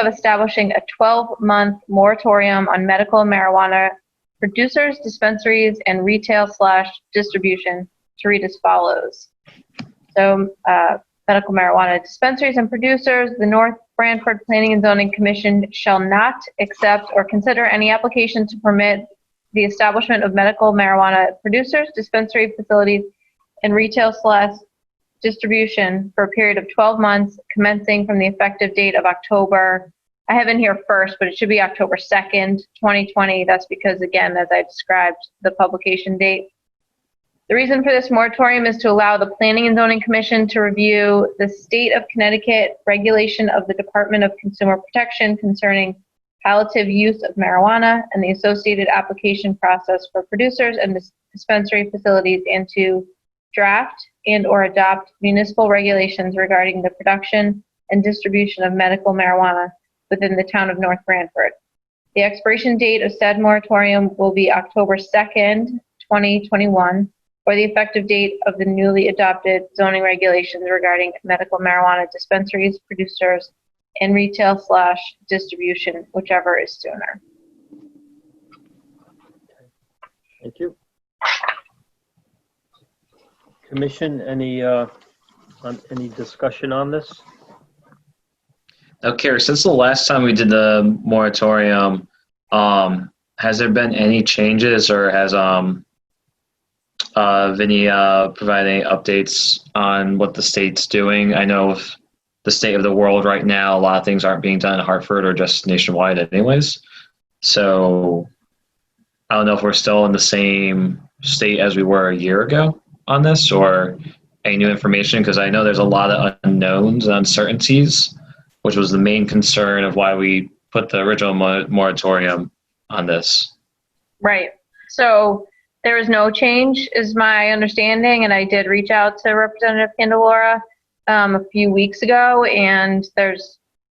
Speaker 4: establishing a 12-month moratorium on medical marijuana producers, dispensaries, and retail/distribution, to read as follows. So medical marijuana dispensaries and producers, the North Brantford Planning and Zoning Commission shall not accept or consider any application to permit the establishment of medical marijuana producers, dispensary facilities, and retail/distribution for a period of 12 months commencing from the effective date of October, I have in here 1st, but it should be October 2nd, 2020. That's because, again, as I described, the publication date. The reason for this moratorium is to allow the Planning and Zoning Commission to review the state of Connecticut regulation of the Department of Consumer Protection concerning palliative use of marijuana and the associated application process for producers and dispensary facilities, and to draft and or adopt municipal regulations regarding the production and distribution of medical marijuana within the town of North Branford. The expiration date of said moratorium will be October 2nd, 2021, or the effective date of the newly adopted zoning regulations regarding medical marijuana dispensaries, producers, and retail/distribution, whichever is sooner.
Speaker 1: Thank you. Commission, any discussion on this?
Speaker 3: Okay, since the last time we did the moratorium, has there been any changes, or has Vinny provided any updates on what the state's doing? I know if the state of the world right now, a lot of things aren't being done in Hartford or just nationwide anyways. So I don't know if we're still in the same state as we were a year ago on this, or any new information, because I know there's a lot of unknowns and uncertainties, which was the main concern of why we put the original moratorium on this.
Speaker 4: Right. So there is no change, is my understanding, and I did reach out to Representative Candelora a few weeks ago, and they're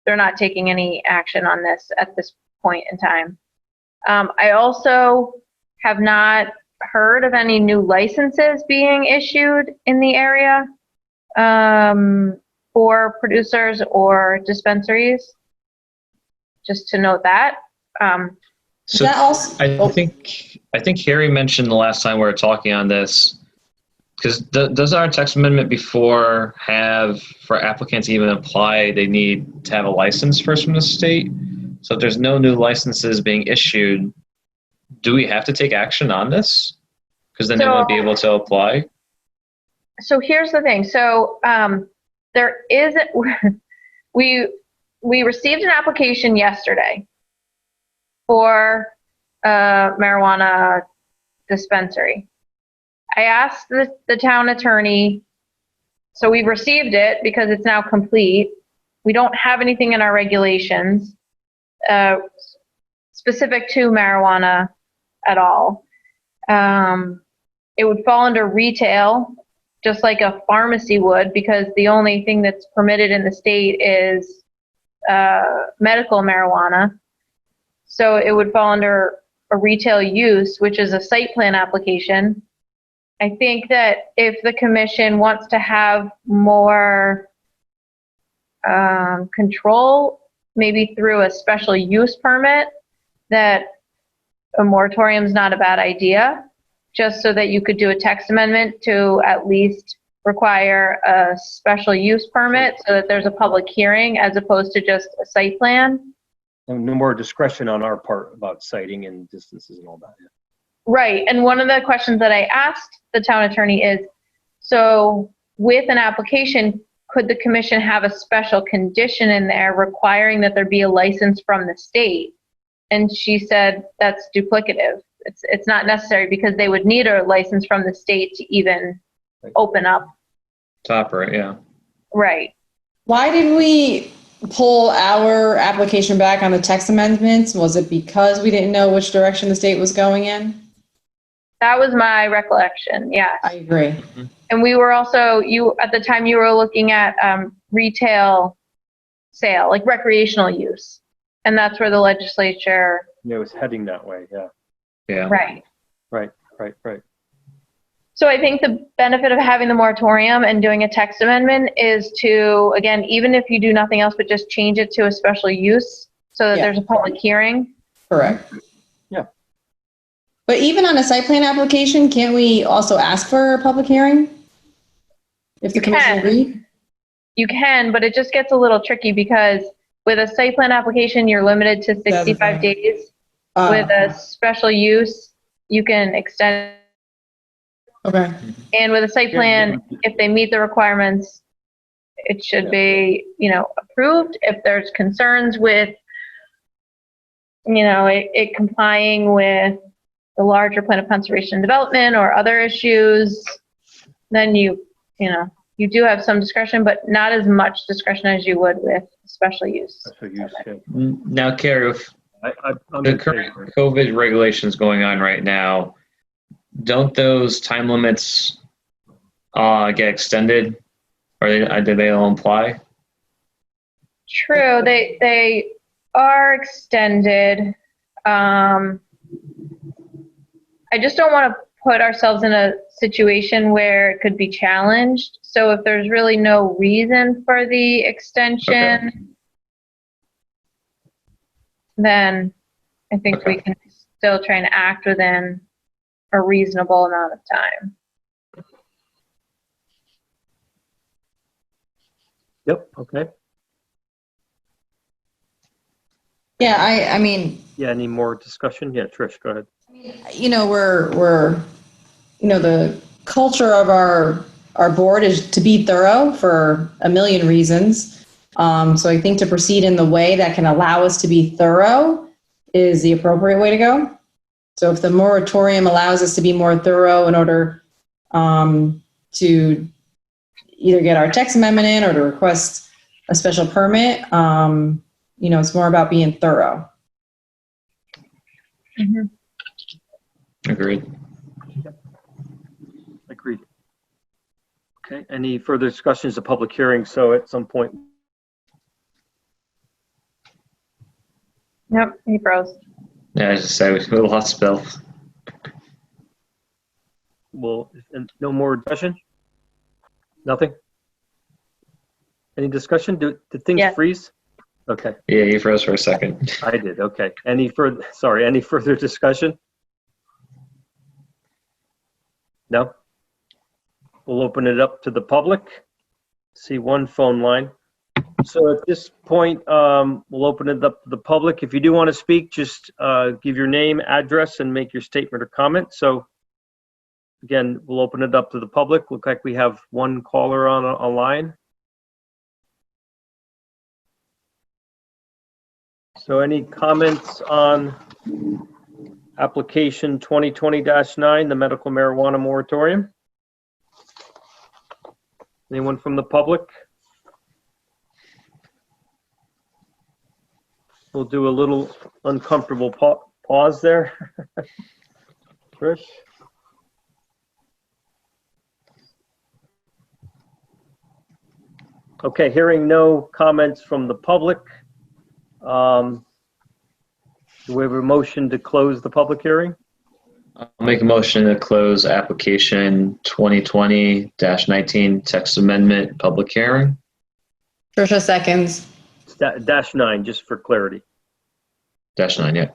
Speaker 4: not taking any action on this at this point in time. I also have not heard of any new licenses being issued in the area for producers or dispensaries. Just to note that.
Speaker 3: So
Speaker 2: that also,
Speaker 3: I think Harry mentioned the last time we were talking on this, because does our text amendment before have, for applicants to even apply, they need to have a license first from the state? So if there's no new licenses being issued, do we have to take action on this? Because then they won't be able to apply?
Speaker 4: So here's the thing. So there is, we received an application yesterday for a marijuana dispensary. I asked the town attorney, so we've received it because it's now complete. We don't have anything in our regulations specific to marijuana at all. It would fall under retail, just like a pharmacy would, because the only thing that's permitted in the state is medical marijuana. So it would fall under a retail use, which is a site plan application. I think that if the commission wants to have more control, maybe through a special use permit, that a moratorium is not a bad idea, just so that you could do a text amendment to at least require a special use permit so that there's a public hearing as opposed to just a site plan.
Speaker 1: And no more discretion on our part about citing and distances and all that.
Speaker 4: Right. And one of the questions that I asked the town attorney is, so with an application, could the commission have a special condition in there requiring that there be a license from the state? And she said that's duplicative. It's not necessary because they would need a license from the state to even open up.
Speaker 3: To operate, yeah.
Speaker 4: Right.
Speaker 2: why did we pull our application back on the text amendments? Was it because we didn't know which direction the state was going in?
Speaker 4: That was my recollection, yes.
Speaker 2: I agree.
Speaker 4: And we were also, at the time you were looking at retail sale, like recreational use. And that's where the legislature.
Speaker 1: Yeah, it was heading that way, yeah.
Speaker 3: Yeah.
Speaker 4: Right.
Speaker 1: Right.
Speaker 4: So I think the benefit of having the moratorium and doing a text amendment is to, again, even if you do nothing else, but just change it to a special use so that there's a public hearing.
Speaker 2: Correct.
Speaker 1: Yeah.
Speaker 2: But even on a site plan application, can't we also ask for a public hearing? If the commission agreed?
Speaker 4: You can, but it just gets a little tricky because with a site plan application, you're limited to 65 days. With a special use, you can extend.
Speaker 2: Okay.
Speaker 4: And with a site plan, if they meet the requirements, it should be, approved. If there's concerns with, it complying with the larger plan of conservation and development or other issues, then you do have some discretion, but not as much discretion as you would with special use.
Speaker 1: Special use, yeah.
Speaker 3: Now, Carrie, with
Speaker 1: I'm
Speaker 3: the
Speaker 1: in
Speaker 3: current
Speaker 1: favor.
Speaker 3: COVID regulations going on right now, don't those time limits get extended, or do they all apply?
Speaker 4: True, they are extended. I just don't want to put ourselves in a situation where it could be challenged. So if there's really no reason for the extension, then I think we can still try and act within a reasonable amount of time.
Speaker 1: Yep, okay.
Speaker 2: Yeah, I mean,
Speaker 1: Yeah, any more discussion? Yeah, Trish, go ahead.
Speaker 2: we're the culture of our board is to be thorough for a million reasons. So I think to proceed in the way that can allow us to be thorough is the appropriate way to go. So if the moratorium allows us to be more thorough in order to either get our text amendment in or to request a special permit, it's more about being thorough.
Speaker 4: Mm-hmm.
Speaker 3: Agreed.
Speaker 1: Agreed. Okay, any further discussions of public hearing? So at some point.
Speaker 4: Yep, he froze.
Speaker 3: Yeah, I just say we lost Bill.
Speaker 1: no more discussion? Nothing? Any discussion? Did things
Speaker 4: Yeah.
Speaker 1: freeze? Okay,
Speaker 3: Yeah, you froze for a second.
Speaker 1: I did. Okay. Any further discussion? No? We'll open it up to the public. See one phone line. So at this point, we'll open it up to the public. If you do want to speak, just give your name, address, and make your statement or comment. So again, we'll open it up to the public. Look like we have one caller on a line. So any comments on application 2020-9, the medical marijuana moratorium? Anyone from the public? We'll do a little uncomfortable pause there. Trish? Okay, hearing no comments from the public. Do we have a motion to close the public hearing?
Speaker 3: I'll make a motion to close application 2020-19 text amendment public hearing.
Speaker 2: Trisha seconds.
Speaker 1: -9, just for clarity,
Speaker 3: -9, yeah.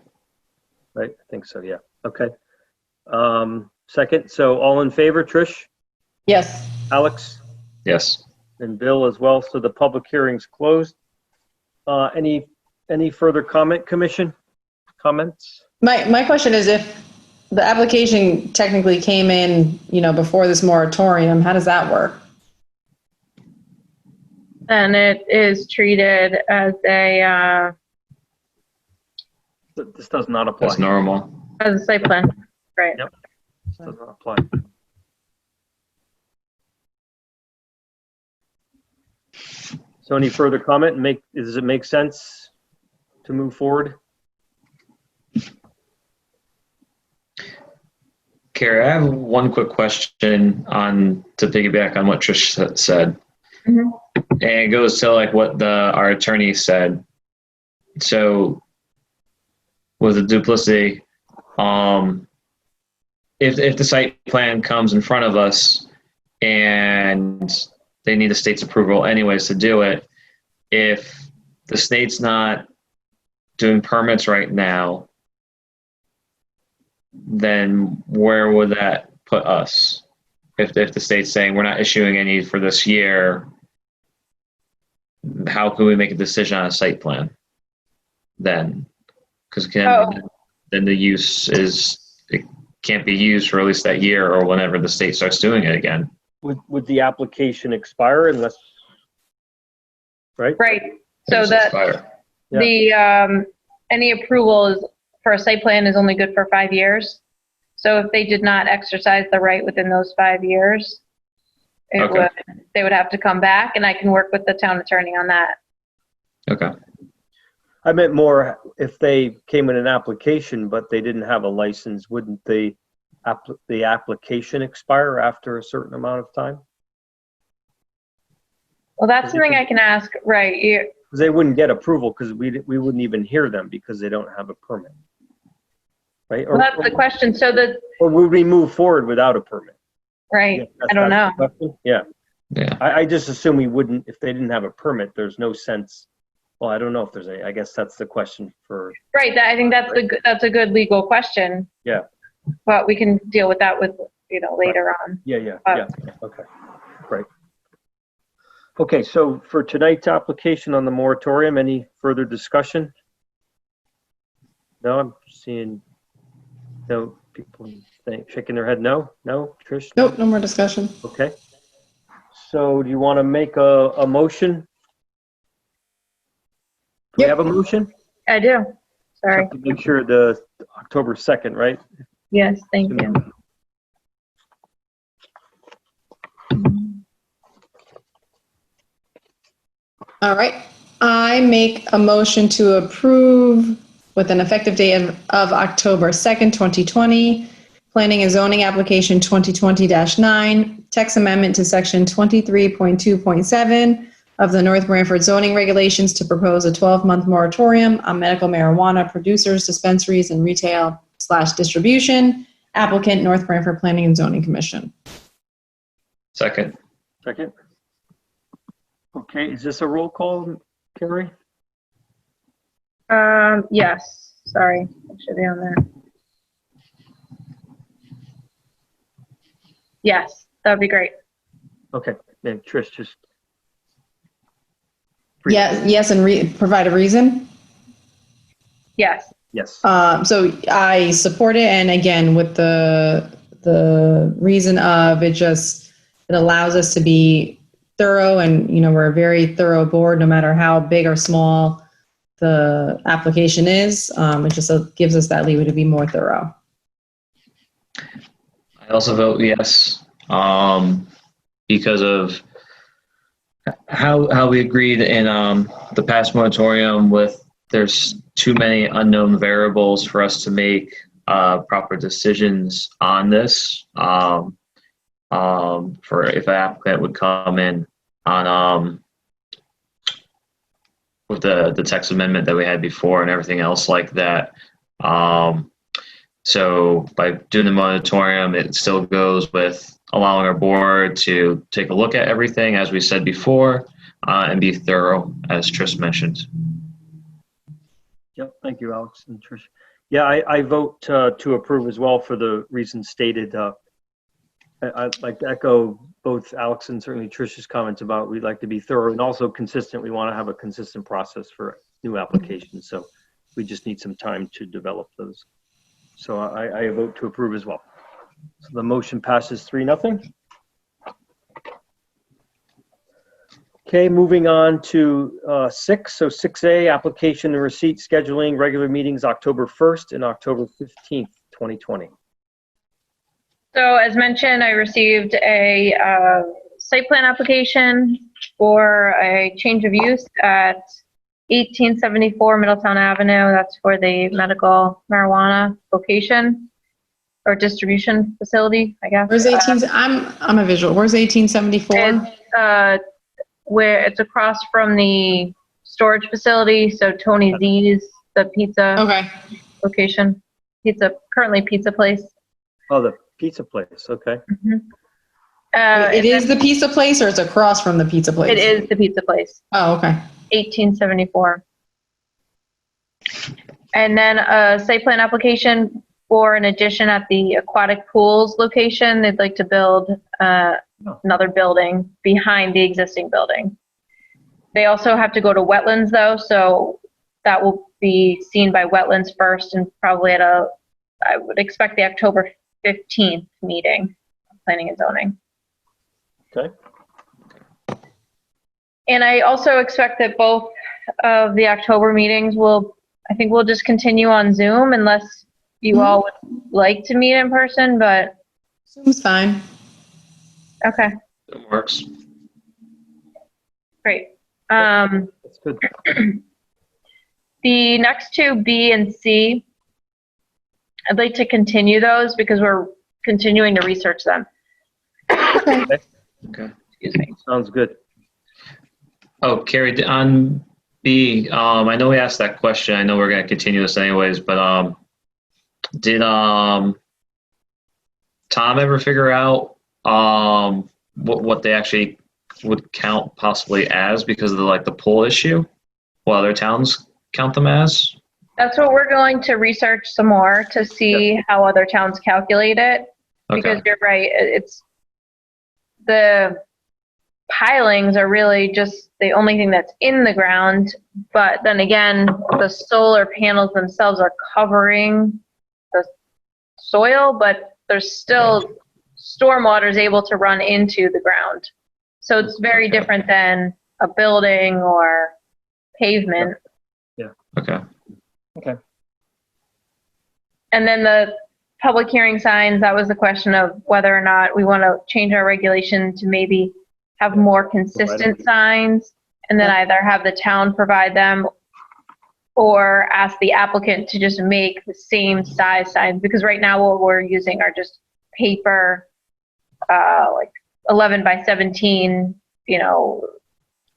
Speaker 1: right? I think so, yeah. Okay. Second, so all in favor, Trish,
Speaker 2: Yes.
Speaker 1: Alex,
Speaker 3: Yes.
Speaker 1: and Bill as well. So the public hearing's closed. Any further comment, commission? Comments?
Speaker 2: My question is, if the application technically came in, before this moratorium, how does that work?
Speaker 4: And it is treated as
Speaker 1: This does not apply.
Speaker 3: That's normal.
Speaker 4: as a site plan, right?
Speaker 1: Yep. This does not apply. So any further comment? Does it make sense to move forward?
Speaker 3: Carrie, I have one quick question to piggyback on what Trish said.
Speaker 4: Mhm.
Speaker 3: And it goes to like what our attorney said. So with the duplicity, if the site plan comes in front of us and they need the state's approval anyways to do it, if the state's not doing permits right now, then where would that put us? If the state's saying we're not issuing any for this year, how can we make a decision on a site plan then? Because then the use it can't be used for at least that year or whenever the state starts doing it again.
Speaker 1: Would the application expire unless, right?
Speaker 4: Right. So
Speaker 3: It's
Speaker 4: that
Speaker 3: expire.
Speaker 4: the any approval for a site plan is only good for 5 years. So if they did not exercise the right within those 5 years,
Speaker 3: Okay.
Speaker 4: they would have to come back, and I can work with the town attorney on that.
Speaker 3: Okay.
Speaker 1: I meant more if they came in an application, but they didn't have a license, wouldn't the application expire after a certain amount of time?
Speaker 4: Well, that's something I can ask, right?
Speaker 1: Because they wouldn't get approval because we wouldn't even hear them because they don't have a permit, right?
Speaker 4: Well, that's the question. So
Speaker 1: or would we move forward without a permit?
Speaker 4: right,
Speaker 1: Yeah,
Speaker 4: I don't know.
Speaker 1: that's the question. Yeah,
Speaker 3: Yeah.
Speaker 1: I just assume we wouldn't, if they didn't have a permit, there's no sense. Well, I don't know if there's any, I guess that's the question for,
Speaker 4: Right, I think that's a good legal question.
Speaker 1: Yeah.
Speaker 4: But we can deal with that later on.
Speaker 1: yeah, okay, great. Okay, so for tonight's application on the moratorium, any further discussion? No, I'm seeing no people shaking their head. No, Trish?
Speaker 2: Nope, no more discussion.
Speaker 1: Okay. So do you want to make a motion? Do we
Speaker 2: Yep.
Speaker 1: have a motion?
Speaker 4: I do. Sorry.
Speaker 1: Have to make sure the October 2nd, right?
Speaker 4: Yes, thank you.
Speaker 2: All right. I make a motion to approve with an effective date of October 2nd, 2020, planning and zoning application 2020-9, text amendment to section 23.2.7 of the North Branford zoning regulations to propose a 12-month moratorium on medical marijuana producers, dispensaries, and retail/distribution Applicant, North Branford Planning and Zoning Commission.
Speaker 3: Second.
Speaker 1: Second. Okay, is this a roll call, Carrie?
Speaker 4: Yes, sorry, it should be on there. Yes, that would be great.
Speaker 1: Okay, then Trish, just.
Speaker 2: Yes, and provide a reason.
Speaker 4: Yes.
Speaker 1: Yes.
Speaker 2: So I support it, and again, with the reason of it allows us to be thorough, and we're a very thorough board, no matter how big or small the application is. It just gives us that leeway to be more thorough.
Speaker 3: I also vote yes, because of how we agreed in the past moratorium with there's too many unknown variables for us to make proper decisions on this. For if an applicant would come in on with the text amendment that we had before and everything else like that. So by doing the moratorium, it still goes with allowing our board to take a look at everything, as we said before, and be thorough, as Trish mentioned.
Speaker 1: Yep, thank you, Alex and Trish. Yeah, I vote to approve as well for the reasons stated. I'd like to echo both Alex and certainly Trish's comments about we'd like to be thorough and also consistent. We want to have a consistent process for new applications, so we just need some time to develop those. So I vote to approve as well. So the motion passes 3-0. Okay, moving on to 6. So 6A, application and receipt scheduling regular meetings October 1st and October 15th, 2020.
Speaker 4: So as mentioned, I received a site plan application for a change of use at 1874 Middletown Avenue. That's for the medical marijuana location or distribution facility, I guess.
Speaker 2: Where's 18? I'm a visual. Where's 1874?
Speaker 4: It's, where it's across from the storage facility. So Tony Z's, the pizza location, currently pizza place.
Speaker 1: Oh, the pizza place. Okay.
Speaker 4: Mm-hmm.
Speaker 2: It is the pizza place, or it's across from the pizza place?
Speaker 4: It is the pizza place.
Speaker 2: Oh, okay.
Speaker 4: 1874. And then a site plan application for an addition at the aquatic pools location. They'd like to build another building behind the existing building. They also have to go to wetlands though, so that will be seen by wetlands first and probably at I would expect the October 15th meeting of Planning and Zoning.
Speaker 1: Okay.
Speaker 4: And I also expect that both of the October meetings I think we'll just continue on Zoom unless you all would like to meet in person, but.
Speaker 2: Zoom's fine.
Speaker 4: Okay.
Speaker 3: It works.
Speaker 4: Great.
Speaker 1: That's good.
Speaker 4: The next two, B and C, I'd like to continue those because we're continuing to research them.
Speaker 2: Okay.
Speaker 3: Okay.
Speaker 4: Excuse me.
Speaker 1: Sounds good.
Speaker 3: Oh, Carrie, on B, I know we asked that question. I know we're going to continue this anyways, but did Tom ever figure out what they actually would count possibly as because of the pool issue? What other towns count them as?
Speaker 4: That's what we're going to research some more to see how other towns calculate it. Because
Speaker 3: Okay.
Speaker 4: you're right, it's the pilings are really just the only thing that's in the ground. But then again, the solar panels themselves are covering the soil, but there's still stormwater is able to run into the ground. So it's very different than a building or pavement.
Speaker 3: Okay.
Speaker 1: Okay.
Speaker 4: And then the public hearing signs, that was the question of whether or not we want to change our regulation to maybe have more consistent signs and then either have the town provide them or ask the applicant to just make the same size signs. Because right now what we're using are just paper, like 11 by 17,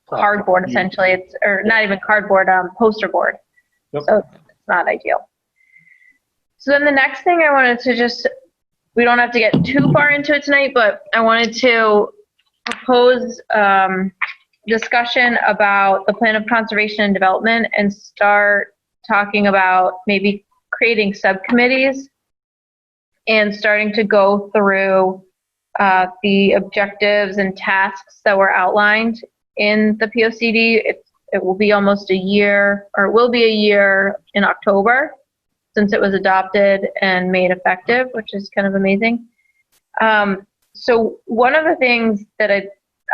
Speaker 4: cardboard essentially. Or not even cardboard, poster board.
Speaker 1: Yep.
Speaker 4: So it's not ideal. So then the next thing I wanted to just we don't have to get too far into it tonight, but I wanted to propose discussion about the plan of conservation and development and start talking about maybe creating subcommittees and starting to go through the objectives and tasks that were outlined in the POCD. It will be almost a year, or it will be a year in October since it was adopted and made effective, which is kind of amazing. So one of the things that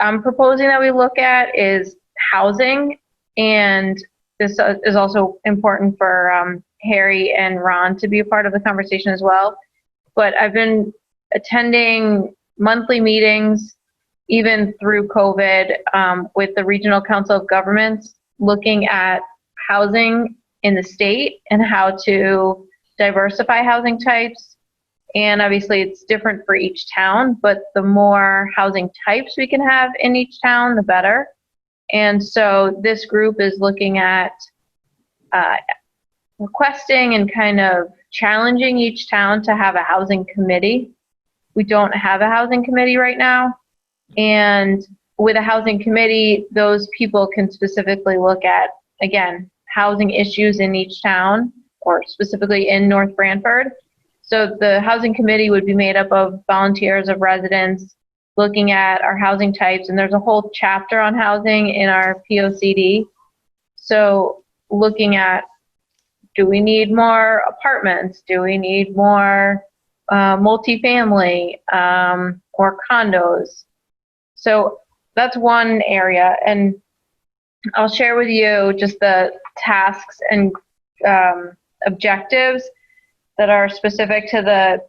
Speaker 4: I'm proposing that we look at is housing, and this is also important for Harry and Ron to be a part of the conversation as well. But I've been attending monthly meetings, even through COVID, with the Regional Council of Governments, looking at housing in the state and how to diversify housing types. And obviously it's different for each town, but the more housing types we can have in each town, the better. And so this group is looking at requesting and kind of challenging each town to have a housing committee. We don't have a housing committee right now. And with a housing committee, those people can specifically look at, again, housing issues in each town, or specifically in North Brantford. So the housing committee would be made up of volunteers, of residents, looking at our housing types, and there's a whole chapter on housing in our POCD. So looking at, do we need more apartments? Do we need more multifamily or condos? So that's one area, and I'll share with you just the tasks and objectives that are specific to the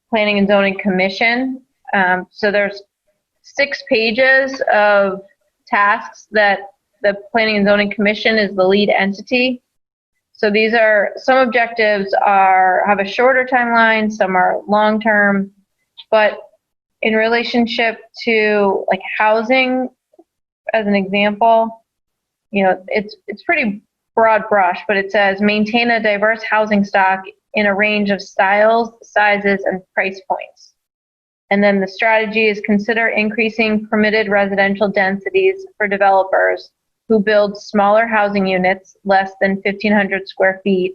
Speaker 4: Planning and Zoning Commission. So there's 6 pages of tasks that the Planning and Zoning Commission is the lead entity. So these are, some objectives have a shorter timeline, some are long-term, but in relationship to like housing, as an example, it's pretty broad brush, but it says maintain a diverse housing stock in a range of styles, sizes, and price points. And then the strategy is consider increasing permitted residential densities for developers who build smaller housing units, less than 1,500 square feet,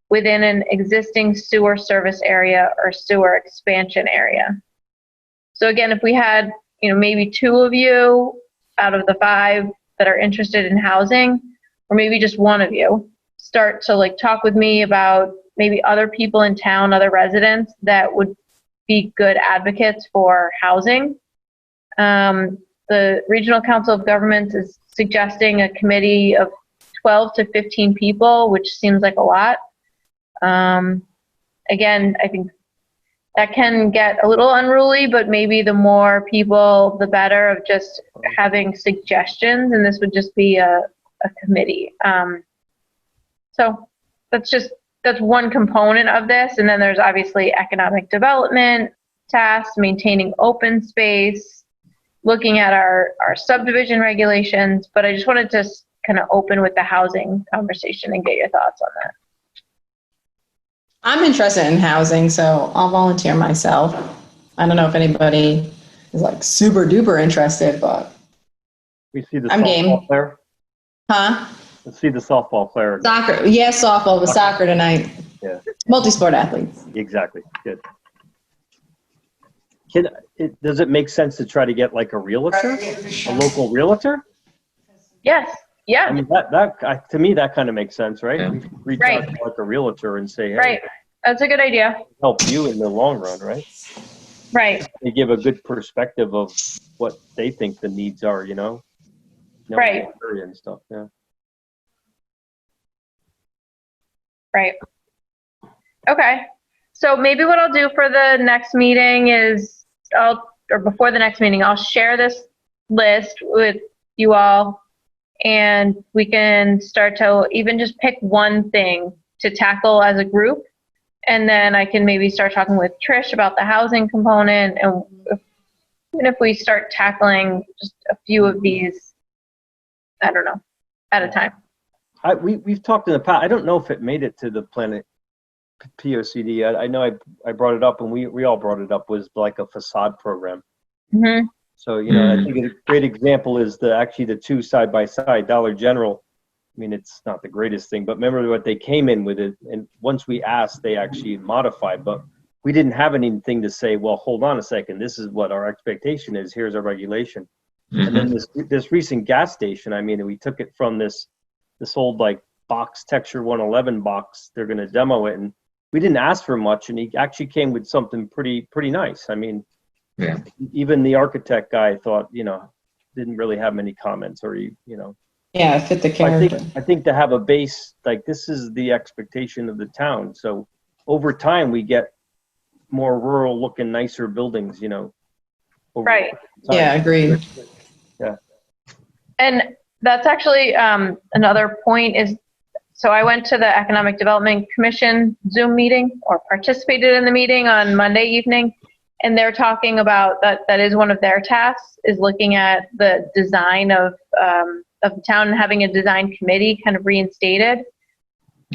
Speaker 4: within an existing sewer service area or sewer expansion area. So again, if we had, maybe 2 of you out of the 5 that are interested in housing, or maybe just 1 of you, start to talk with me about maybe other people in town, other residents that would be good advocates for housing. The Regional Council of Governments is suggesting a committee of 12 to 15 people, which seems like a lot. Again, I think that can get a little unruly, but maybe the more people, the better, of just having suggestions, and this would just be a committee. So that's one component of this, and then there's obviously economic development tasks, maintaining open space, looking at our subdivision regulations, but I just wanted to kind of open with the housing conversation and get your thoughts on that.
Speaker 2: I'm interested in housing, so I'll volunteer myself. I don't know if anybody is super duper interested, but
Speaker 1: We see the
Speaker 2: I'm
Speaker 1: softball
Speaker 2: game.
Speaker 1: player.
Speaker 2: Huh?
Speaker 1: Let's see the softball player.
Speaker 2: Soccer. Yes, softball with soccer tonight.
Speaker 1: Yeah.
Speaker 2: Multi-sport athletes.
Speaker 1: Exactly. Good. Does it make sense to try to get a realtor, a local realtor?
Speaker 4: Yes. Yeah.
Speaker 1: I mean, that to me, that kind of makes sense, right?
Speaker 3: Yeah.
Speaker 1: Reach
Speaker 4: Right.
Speaker 1: out to a realtor and say, hey,
Speaker 4: Right. That's a good idea.
Speaker 1: help you in the long run, right?
Speaker 4: Right.
Speaker 1: They give a good perspective of what they think the needs are,
Speaker 4: Right.
Speaker 1: the area and stuff. Yeah.
Speaker 4: Right. Okay. So maybe what I'll do for the next meeting is before the next meeting, I'll share this list with you all, and we can start to even just pick one thing to tackle as a group. And then I can maybe start talking with Trish about the housing component, and even if we start tackling just a few of these, I don't know, at a time.
Speaker 1: We've talked in the past. I don't know if it made it to the POCD. I know I brought it up, and we all brought it up, was like a facade program.
Speaker 4: Mm-hmm.
Speaker 1: So, I think a great example is the two side by side. Dollar General, I mean, it's not the greatest thing, but remember what they came in with it. And once we asked, they actually modified, but we didn't have anything to say, well, hold on a second. This is what our expectation is. Here's our regulation. And then this recent gas station, I mean, we took it from this old like box texture 111 box. They're going to demo it. And we didn't ask for much. And he actually came with something pretty nice. I mean,
Speaker 3: Yeah.
Speaker 1: even the architect guy thought, didn't really have many comments or,
Speaker 2: Yeah, it fit the character.
Speaker 1: I think to have a base, like this is the expectation of the town. So over time we get more rural looking, nicer buildings, over
Speaker 4: Right.
Speaker 1: time.
Speaker 2: Yeah, agreed.
Speaker 1: Yeah.
Speaker 4: And that's actually another point is, so I went to the Economic Development Commission Zoom meeting, or participated in the meeting on Monday evening, and they're talking about that is one of their tasks, is looking at the design of the town and having a design committee kind of reinstated.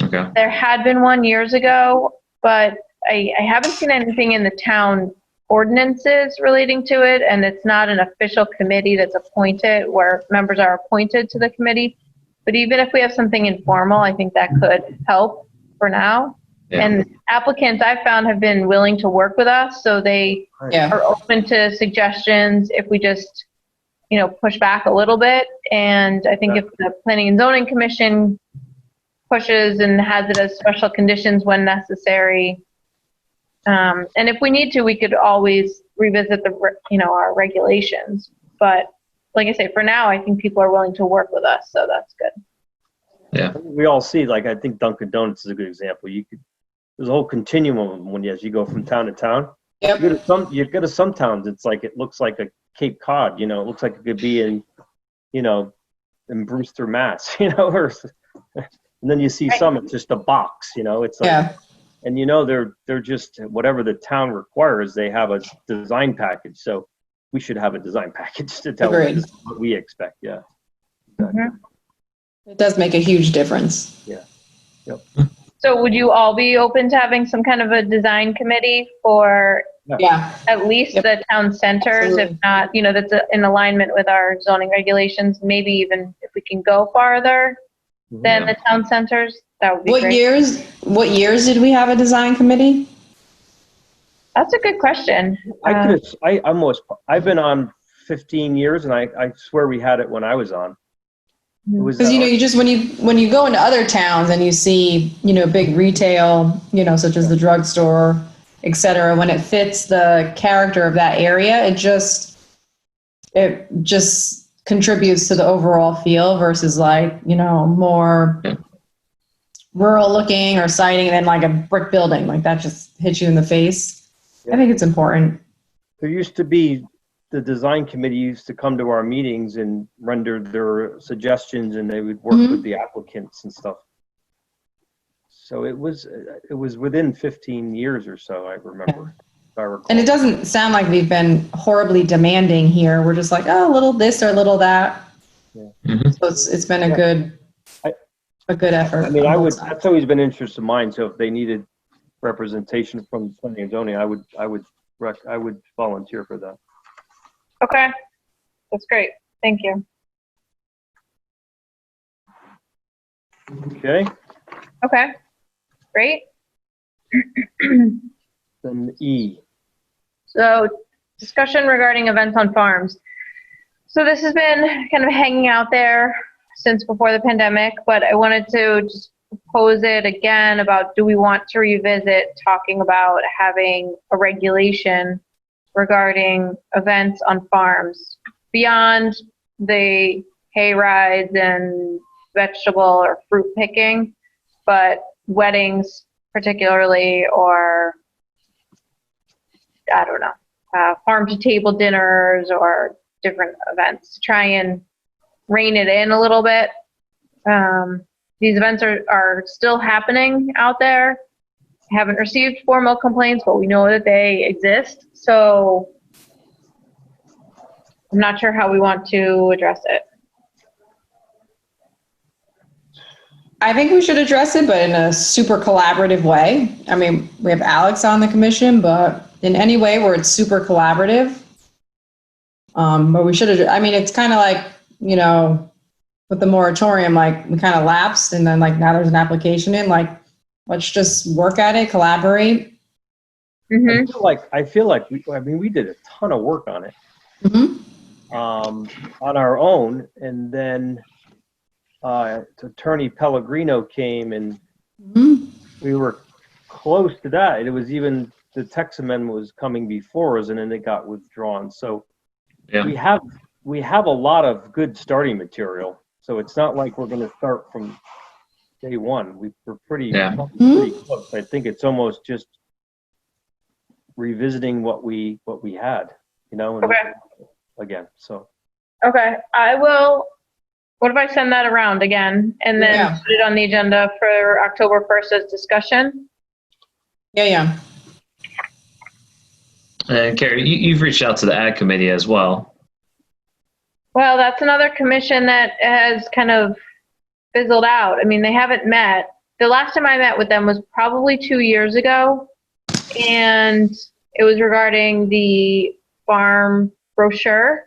Speaker 3: Okay.
Speaker 4: There had been one years ago, but I haven't seen anything in the town ordinances relating to it, and it's not an official committee that's appointed where members are appointed to the committee. But even if we have something informal, I think that could help for now.
Speaker 3: Yeah.
Speaker 4: And applicants I've found have been willing to work with us, so they
Speaker 2: Yeah.
Speaker 4: are open to suggestions if we just, push back a little bit. And I think if the Planning and Zoning Commission pushes and has it as special conditions when necessary, and if we need to, we could always revisit our regulations. But like I say, for now, I think people are willing to work with us, so that's good.
Speaker 3: Yeah.
Speaker 1: We all see, like, I think Dunkin' Donuts is a good example. There's a whole continuum of them as you go from town to town.
Speaker 2: Yep.
Speaker 1: You go to some towns, it's like, it looks like a Cape Cod, it looks like it could be in Brewster, Mass, or, and then you see some, it's just a box, it's like,
Speaker 2: Yeah.
Speaker 1: and they're just, whatever the town requires, they have a design package. So we should have a design package to tell them
Speaker 2: Agreed.
Speaker 1: this is what we expect. Yeah.
Speaker 4: Mhm.
Speaker 2: It does make a huge difference.
Speaker 1: Yeah. Yep.
Speaker 4: So would you all be open to having some kind of a design committee for
Speaker 2: Yeah.
Speaker 4: at least
Speaker 2: Yep.
Speaker 4: the town centers,
Speaker 2: Absolutely.
Speaker 4: if not, that's in alignment with our zoning regulations, maybe even if we can go farther than
Speaker 3: Yeah.
Speaker 4: the town centers, that would be
Speaker 2: What
Speaker 4: great.
Speaker 2: years did we have a design committee?
Speaker 4: That's a good question.
Speaker 1: I've been on 15 years and I swear we had it when I was on. It was,
Speaker 2: Because you just when you go into other towns and you see big retail, such as the drugstore, et cetera, when it fits the character of that area, it just contributes to the overall feel versus more rural looking or siding than like a brick building. Like that just hits you in the face.
Speaker 1: Yeah.
Speaker 2: I think it's important.
Speaker 1: there used to be, the design committee used to come to our meetings and render their suggestions, and they would work with the applicants and stuff. So it was within 15 years or so, I remember. If I recall.
Speaker 2: And it doesn't sound like we've been horribly demanding here. We're just like, oh, a little this or a little that.
Speaker 1: Yeah.
Speaker 3: Mm-hmm.
Speaker 2: So it's been a good effort.
Speaker 1: I mean,
Speaker 2: on both sides.
Speaker 1: that's always been an interest of mine. So if they needed representation from planning and zoning, I would volunteer for that.
Speaker 4: Okay, that's great. Thank you.
Speaker 1: Okay.
Speaker 4: Okay, great.
Speaker 1: Then E.
Speaker 4: So discussion regarding events on farms. So this has been kind of hanging out there since before the pandemic, but I wanted to just propose it again about, do we want to revisit talking about having a regulation regarding events on farms beyond the hay rides and vegetable or fruit picking, but weddings particularly, or I don't know, farm to table dinners or different events to try and rein it in a little bit. These events are still happening out there. Haven't received formal complaints, but we know that they exist. So I'm not sure how we want to address it.
Speaker 2: I think we should address it, but in a super collaborative way. I mean, we have Alex on the commission, but in any way where it's super collaborative. But we should have, I mean, it's kind of like, you know, with the moratorium, like we kind of lapsed and then like now there's an application in, like, let's just work at it, collaborate.
Speaker 1: I feel like we did a ton of work on it. On our own, and then Attorney Pellegrino came, and we were close to that. It was even the text amendment was coming before us, and then it got withdrawn. So we have a lot of good starting material. So it's not like we're going to start from day one. We're pretty close. I think it's almost just revisiting what we had, you know. And again, so.
Speaker 4: Okay, I will. What if I send that around again and then put it on the agenda for October 1st as discussion?
Speaker 2: Yeah.
Speaker 3: And Carrie, you've reached out to the ad committee as well.
Speaker 4: Well, that's another commission that has kind of fizzled out. I mean, they haven't met. The last time I met with them was probably 2 years ago, and it was regarding the farm brochure.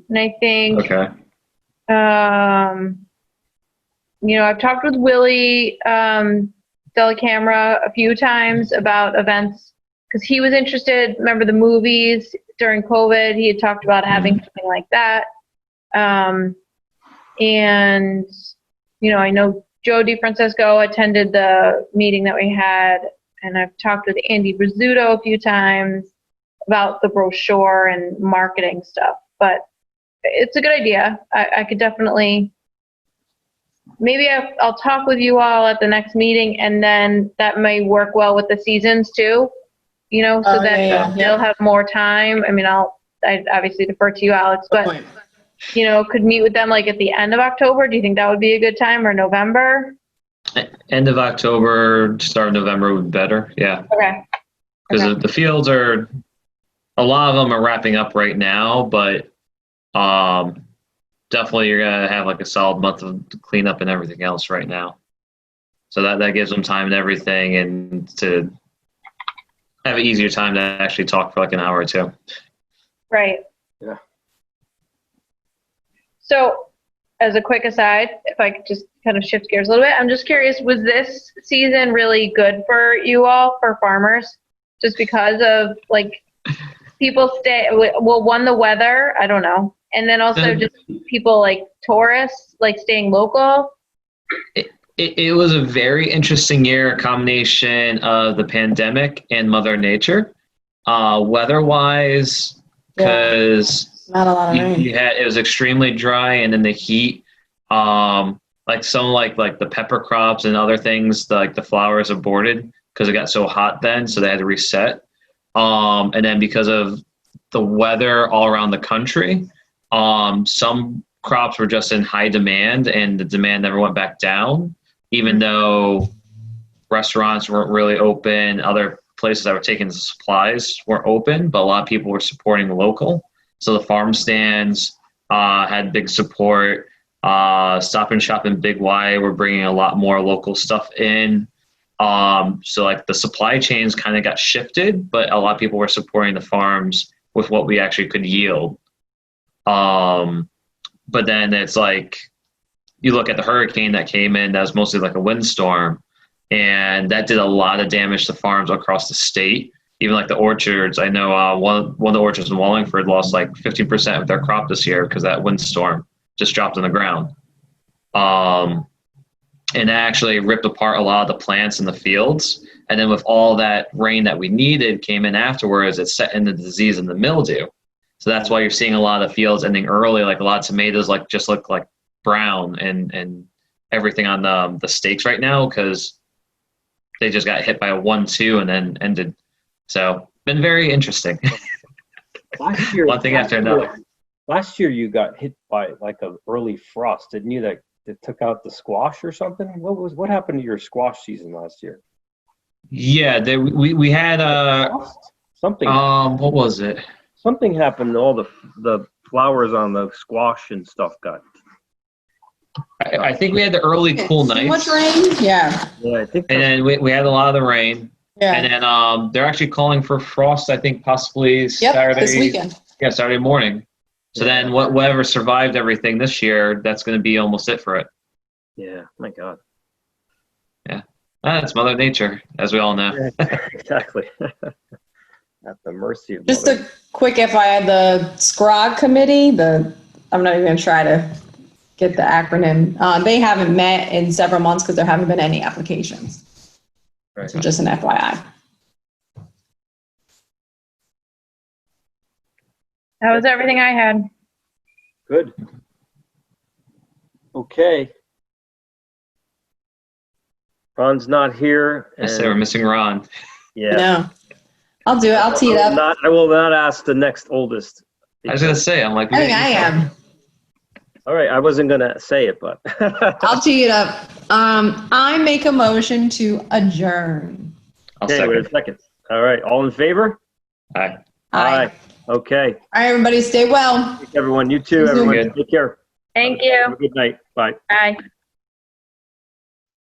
Speaker 4: And I think, you know, I've talked with Willie Delicamera a few times about events because he was interested. Remember the movies during COVID? He had talked about having something like that. And, you know, I know Joe DeFrancesco attended the meeting that we had, and I've talked with Andy Rizzuto a few times about the brochure and marketing stuff. But it's a good idea. I could definitely, maybe I'll talk with you all at the next meeting, and then that may work well with the seasons too, you know, so that they'll have more time. I mean, I obviously defer to you, Alex, but, you know, could meet with them like at the end of October. Do you think that would be a good time, or November?
Speaker 3: End of October, start of November would be better. Yeah.
Speaker 4: Okay.
Speaker 3: Because the fields are, a lot of them are wrapping up right now, but definitely you're gonna have like a solid month of cleanup and everything else right now. So that gives them time and everything, and to have an easier time to actually talk for like an hour or two.
Speaker 4: Right.
Speaker 1: Yeah.
Speaker 4: So, as a quick aside, if I could just kind of shift gears a little bit, I'm just curious, was this season really good for you all, for farmers? Just because of, like, people well, one, the weather, I don't know. And then also just people, like, tourists, like, staying local?
Speaker 3: It was a very interesting year, a combination of the pandemic and Mother Nature. Weather-wise, because
Speaker 2: not a lot of rain.
Speaker 3: It was extremely dry, and then the heat, like some like the pepper crops and other things, like the flowers aborted because it got so hot then, so they had to reset. And then because of the weather all around the country, some crops were just in high demand, and the demand never went back down, even though restaurants weren't really open. Other places that were taking the supplies weren't open, but a lot of people were supporting local. So the farm stands had big support. Stop and Shop and Big Y were bringing a lot more local stuff in. So like the supply chains kind of got shifted, but a lot of people were supporting the farms with what we actually could yield. But then it's like, you look at the hurricane that came in, that was mostly like a windstorm, and that did a lot of damage to farms across the state. Even like the orchards, I know one of the orchards in Wallingford lost like 15% of their crop this year because that windstorm just dropped on the ground. And that actually ripped apart a lot of the plants in the fields. And then with all that rain that we needed came in afterwards, it set in the disease and the mildew. So that's why you're seeing a lot of fields ending early. Like a lot of tomatoes like just look like brown and everything on the stakes right now because they just got hit by a 1-2 and then ended. So been very interesting.
Speaker 1: Last year,
Speaker 3: one thing after another.
Speaker 1: Last year you got hit by like an early frost, didn't you? That took out the squash or something. What happened to your squash season last year?
Speaker 3: Yeah, we had
Speaker 1: something.
Speaker 3: What was it?
Speaker 1: Something happened. All the flowers on the squash and stuff got.
Speaker 3: I think we had the early cool
Speaker 2: Too much
Speaker 3: nights,
Speaker 2: rain? Yeah.
Speaker 1: Yeah, I think
Speaker 3: and then we had a lot of the rain, and
Speaker 2: Yeah.
Speaker 3: then they're actually calling for frost. I think possibly
Speaker 2: Yep,
Speaker 3: Saturday.
Speaker 2: this weekend.
Speaker 3: Yeah, Saturday morning. So
Speaker 1: Yeah.
Speaker 3: then whatever survived everything this year, that's going to be almost it for it.
Speaker 1: yeah, my God.
Speaker 3: That's Mother Nature, as we all know.
Speaker 1: Yeah, exactly. At the mercy of
Speaker 2: Just
Speaker 1: Mother.
Speaker 2: a quick FYI, the SCROG committee, I'm not even going to try to get the acronym. They haven't met in several months because there haven't been any applications.
Speaker 1: Right.
Speaker 2: So just an FYI.
Speaker 4: That was everything I had.
Speaker 1: Good. Okay. Ron's not here.
Speaker 3: I say we're missing Ron.
Speaker 1: Yeah.
Speaker 2: No. I'll do it. I'll tee it up.
Speaker 1: I will not ask the next oldest.
Speaker 3: I was going to say, I'm like,
Speaker 2: I think I am.
Speaker 1: All right, I wasn't going to say it, but.
Speaker 2: I'll tee it up. I make a motion to adjourn.
Speaker 3: I'll
Speaker 1: Okay, wait
Speaker 3: second.
Speaker 1: a second. All right, all in favor?
Speaker 3: Aye.
Speaker 2: Aye.
Speaker 1: Okay.
Speaker 2: All right, everybody, stay well.
Speaker 1: Everyone, you too,
Speaker 2: Zoom.
Speaker 1: everyone.
Speaker 3: Good.
Speaker 1: Take care.
Speaker 4: Thank
Speaker 1: Have
Speaker 4: you.
Speaker 1: a good night. Bye.
Speaker 4: Bye.